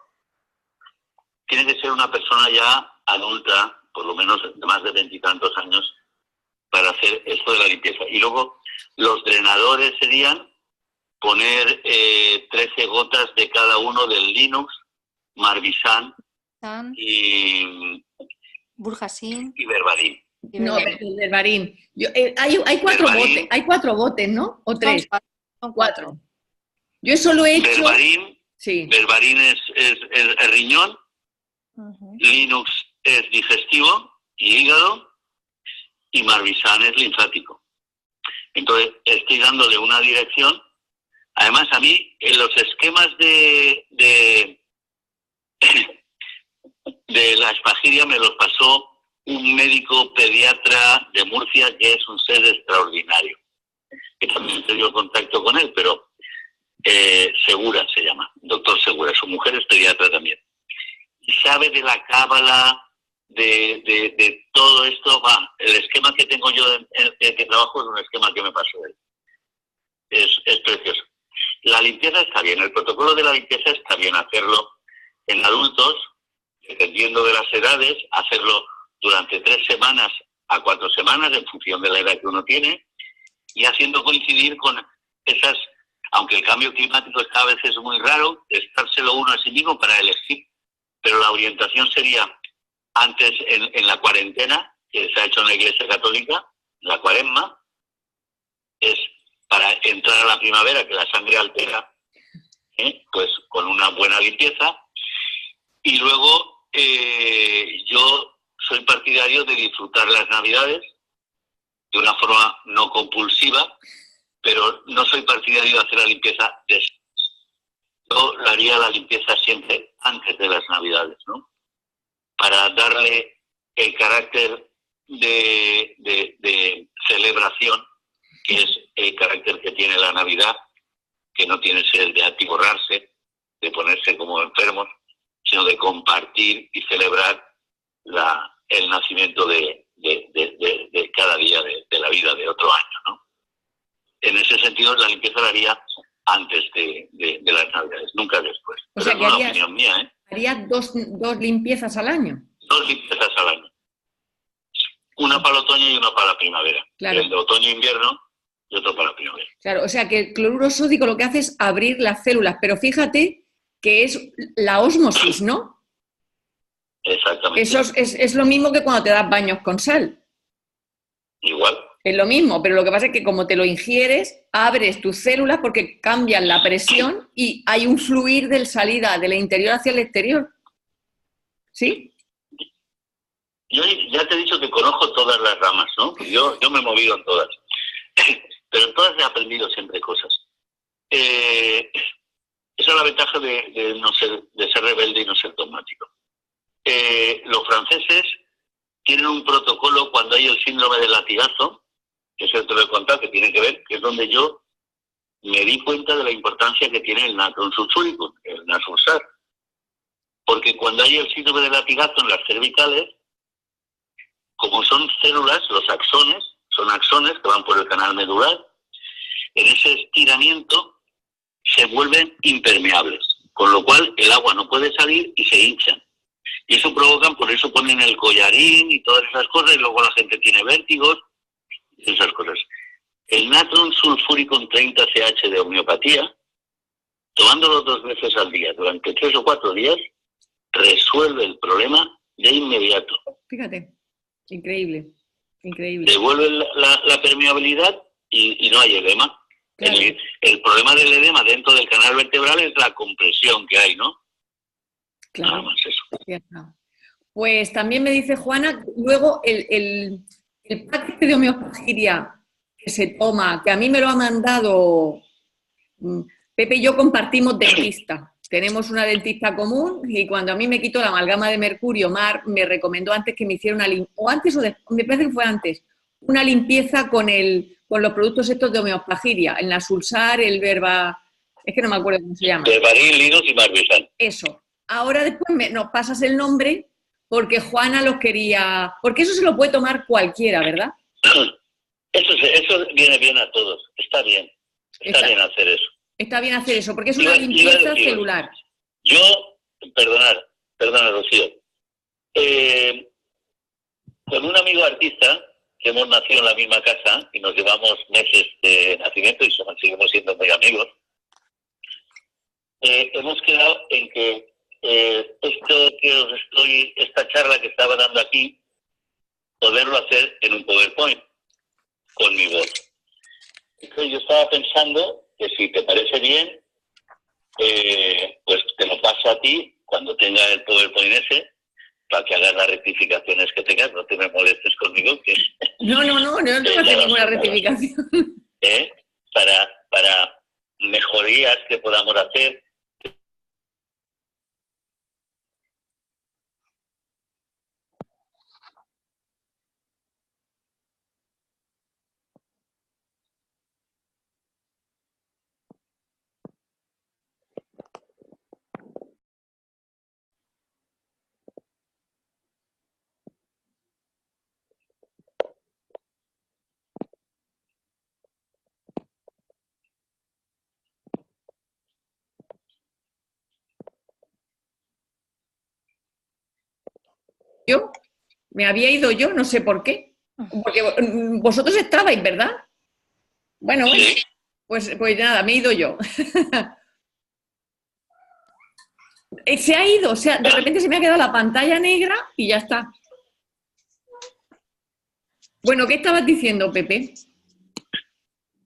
Tiene que ser una persona ya adulta, por lo menos de más de 20 y tantos años, para hacer esto de la limpieza. Y luego los drenadores serían poner 13 gotas de cada uno del Linux, Marvisan y Burjasín y Berbarín. No, pero el Berbarín. Hay 4 Berbarín. botes, hay 4 botes, ¿no? ¿O 3? Son 4. Yo eso lo he hecho. Berbarín es riñón, Linux es digestivo y hígado, y Marvisan es linfático. Entonces, estoy dándole una dirección. Además, a mí, en los esquemas de la espagiria me los pasó un médico pediatra de Murcia, que es un ser extraordinario, que también he tenido contacto con él, pero Segura se llama, doctor Segura. Su mujer es pediatra también. Y sabe de la cábala, de todo esto. El esquema que tengo yo que trabajo es un esquema que me pasó él. Es precioso. La limpieza está bien, el protocolo de la limpieza está bien hacerlo en adultos, dependiendo de las edades, hacerlo durante 3 semanas a 4 semanas, en función de la edad que uno tiene, y haciendo coincidir con esas, aunque el cambio climático está a veces muy raro, estárselo uno a sí mismo para elegir, pero la orientación sería antes en la cuarentena, que se ha hecho en la Iglesia Católica, la cuaresma, es para entrar a la primavera, que la sangre altera, pues con una buena limpieza. Y luego yo soy partidario de disfrutar las Navidades de una forma no compulsiva, pero no soy partidario de hacer la limpieza después. Yo haría la limpieza siempre antes de las Navidades, ¿no? Para darle el carácter de celebración, que es el carácter que tiene la Navidad, que no tiene ser de atiborrarse, de ponerse como enfermos, sino de compartir y celebrar el nacimiento de cada día de la vida de otro año, ¿no? En ese sentido, la limpieza la haría antes de las Navidades, nunca después. O sea, pero es una opinión mía, ¿eh? ¿Harías 2 limpiezas al año? 2 limpiezas al año. Una para el otoño y una para la primavera. Claro. El de otoño-invierno y otro para la primavera. Claro, o sea que el cloruro sódico lo que hace es abrir las células, pero fíjate que es la ósmosis, ¿no? Exactamente. Eso es lo mismo que cuando te das baños con sal. Igual. Es lo mismo, pero lo que pasa es que como te lo ingieres, abres tus células porque cambian la presión y hay un fluir de salida del interior hacia el exterior. ¿Sí? Yo ya te he dicho que conozco todas las ramas, ¿no? Yo me he movido en todas. Pero en todas he aprendido siempre cosas. Esa es la ventaja de ser rebelde y no ser dogmático. Los franceses tienen un protocolo cuando hay el síndrome del latigazo, que eso te lo he contado, que tiene que ver, que es donde yo me di cuenta de la importancia que tiene el natrum sulfuricum, el Naturalsal. Porque cuando hay el síndrome del latigazo en las cervicales, como son células, los axones, son axones que van por el canal medular, en ese estiramiento se vuelven impermeables, con lo cual el agua no puede salir y se hinchan. Y eso provocan, por eso ponen el collarín y todas esas cosas, y luego la gente tiene vértigos y esas cosas. El Natrum sulfuricum 30CH de homeopatía tomándolo 2 veces al día, durante 3 o 4 días, resuelve el problema de inmediato. Fíjate, increíble, increíble. Devuelve la permeabilidad y no hay edema. Claro. El problema del edema dentro del canal vertebral es la compresión que hay, ¿no? Claro. Nada más eso. Ya está. Pues también me dice Juana, luego el paquete de homeopatia que se toma, que a mí me lo ha mandado Pepe y yo compartimos dentista. Tenemos una dentista común y cuando a mí me quitó la amalgama de mercurio, Mar me recomendó antes que me hiciera una limpieza, o antes o después, me parece que fue antes, una limpieza con los productos estos de homeopatia, el Nasulsar, el Verba, es que no me acuerdo cómo se llama. Verbarin, Linus y Marbesan. Eso. Ahora después nos pasas el nombre porque Juana los quería, porque eso se lo puede tomar cualquiera, ¿verdad? Eso viene bien a todos, está bien bien hacer eso. Está bien hacer eso, porque es una limpieza celular. Yo, perdona Rocío, con un amigo artista, que hemos nacido en la misma casa y nos llevamos meses de nacimiento y seguimos siendo muy amigos, hemos quedado en que esta charla que estaba dando aquí, poderlo hacer en un PowerPoint, con mi voz. Entonces yo estaba pensando que si te parece bien, pues te lo paso a ti cuando tenga el PowerPoint ese, para que hagas las rectificaciones que tengas, no te me molestes conmigo. Que no tengo que hacer ninguna rectificación. Para mejorías que podamos hacer. Me había ido yo, no sé por qué. Porque vosotros estabais, ¿verdad? Bueno, pues nada, me he ido yo. Se ha ido, o sea, de repente se me ha quedado la pantalla negra y ya está. Bueno, ¿qué estabas diciendo, Pepe?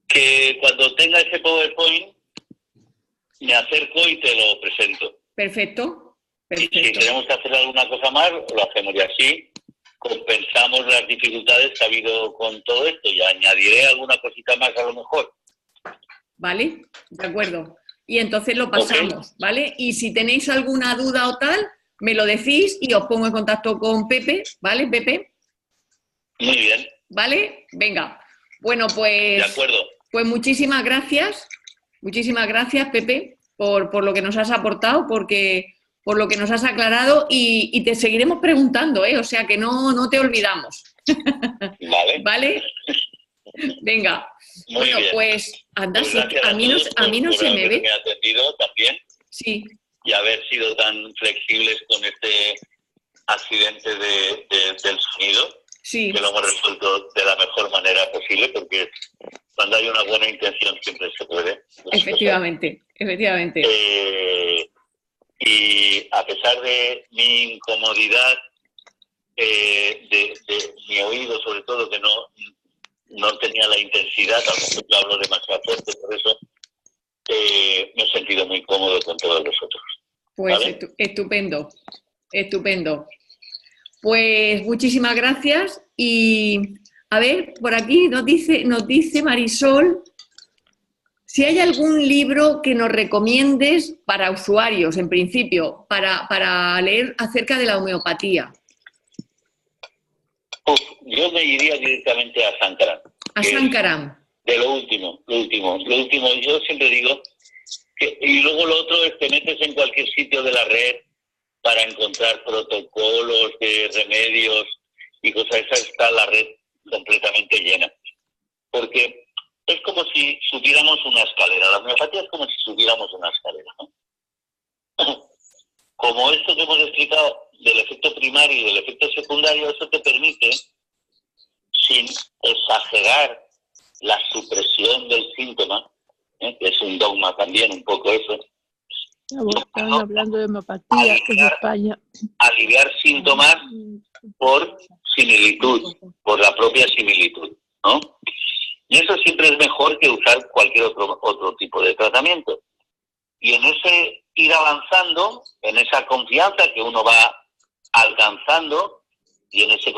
Que cuando tenga ese PowerPoint me acerco y te lo presento. Perfecto. Y si tenemos que hacer alguna cosa más, lo hacemos y así compensamos las dificultades que ha habido con todo esto y añadiré alguna cosita más a lo mejor. Vale, de acuerdo. Y entonces lo pasamos, ¿vale? Y si tenéis alguna duda o tal, me lo decís y os pongo en contacto con Pepe, ¿vale, Pepe? Muy bien. ¿Vale? Venga. Bueno, pues... De acuerdo. Pues muchísimas gracias, Pepe, por lo que nos has aportado, por lo que nos has aclarado y te seguiremos preguntando, ¿eh? O sea que no te olvidamos. Vale. ¿Vale? Venga. Muy bien. Pues anda, Pues sí, a mí no se me ve. Me ha atendido también. Sí. Y haber sido tan flexibles con este accidente del sonido. Sí. Que lo hemos resuelto de la mejor manera posible, porque cuando hay una buena intención siempre se puede. Efectivamente. Y a pesar de mi incomodidad, de mi oído sobre todo, que no tenía la intensidad, a lo mejor yo hablo demasiado fuerte, por eso me he sentido muy cómodo con todos vosotros. Pues ¿vale? Estupendo. Pues muchísimas gracias y a ver, por aquí nos dice Marisol si hay algún libro que nos recomiendes para usuarios, en principio, para leer acerca de la homeopatía. Yo me iría directamente a Sankaran. A Sankaran. De lo último. Yo siempre digo que, y luego lo otro es que metes en cualquier sitio de la red para encontrar protocolos de remedios y cosas, esa está la red completamente llena. Porque es como si subiéramos una escalera. La homeopatía es como si subiéramos una escalera, ¿no? Como esto que hemos explicado del efecto primario y del efecto secundario, eso te permite, sin exagerar la supresión del síntoma, que es un dogma también, un poco eso, Estaban hablando de homeopatía en España. Aliviar síntomas por similitud, por la propia similitud, ¿no? Y eso siempre es mejor que usar cualquier otro tipo de tratamiento. Y en ese ir avanzando, en esa confianza que uno va alcanzando y en ese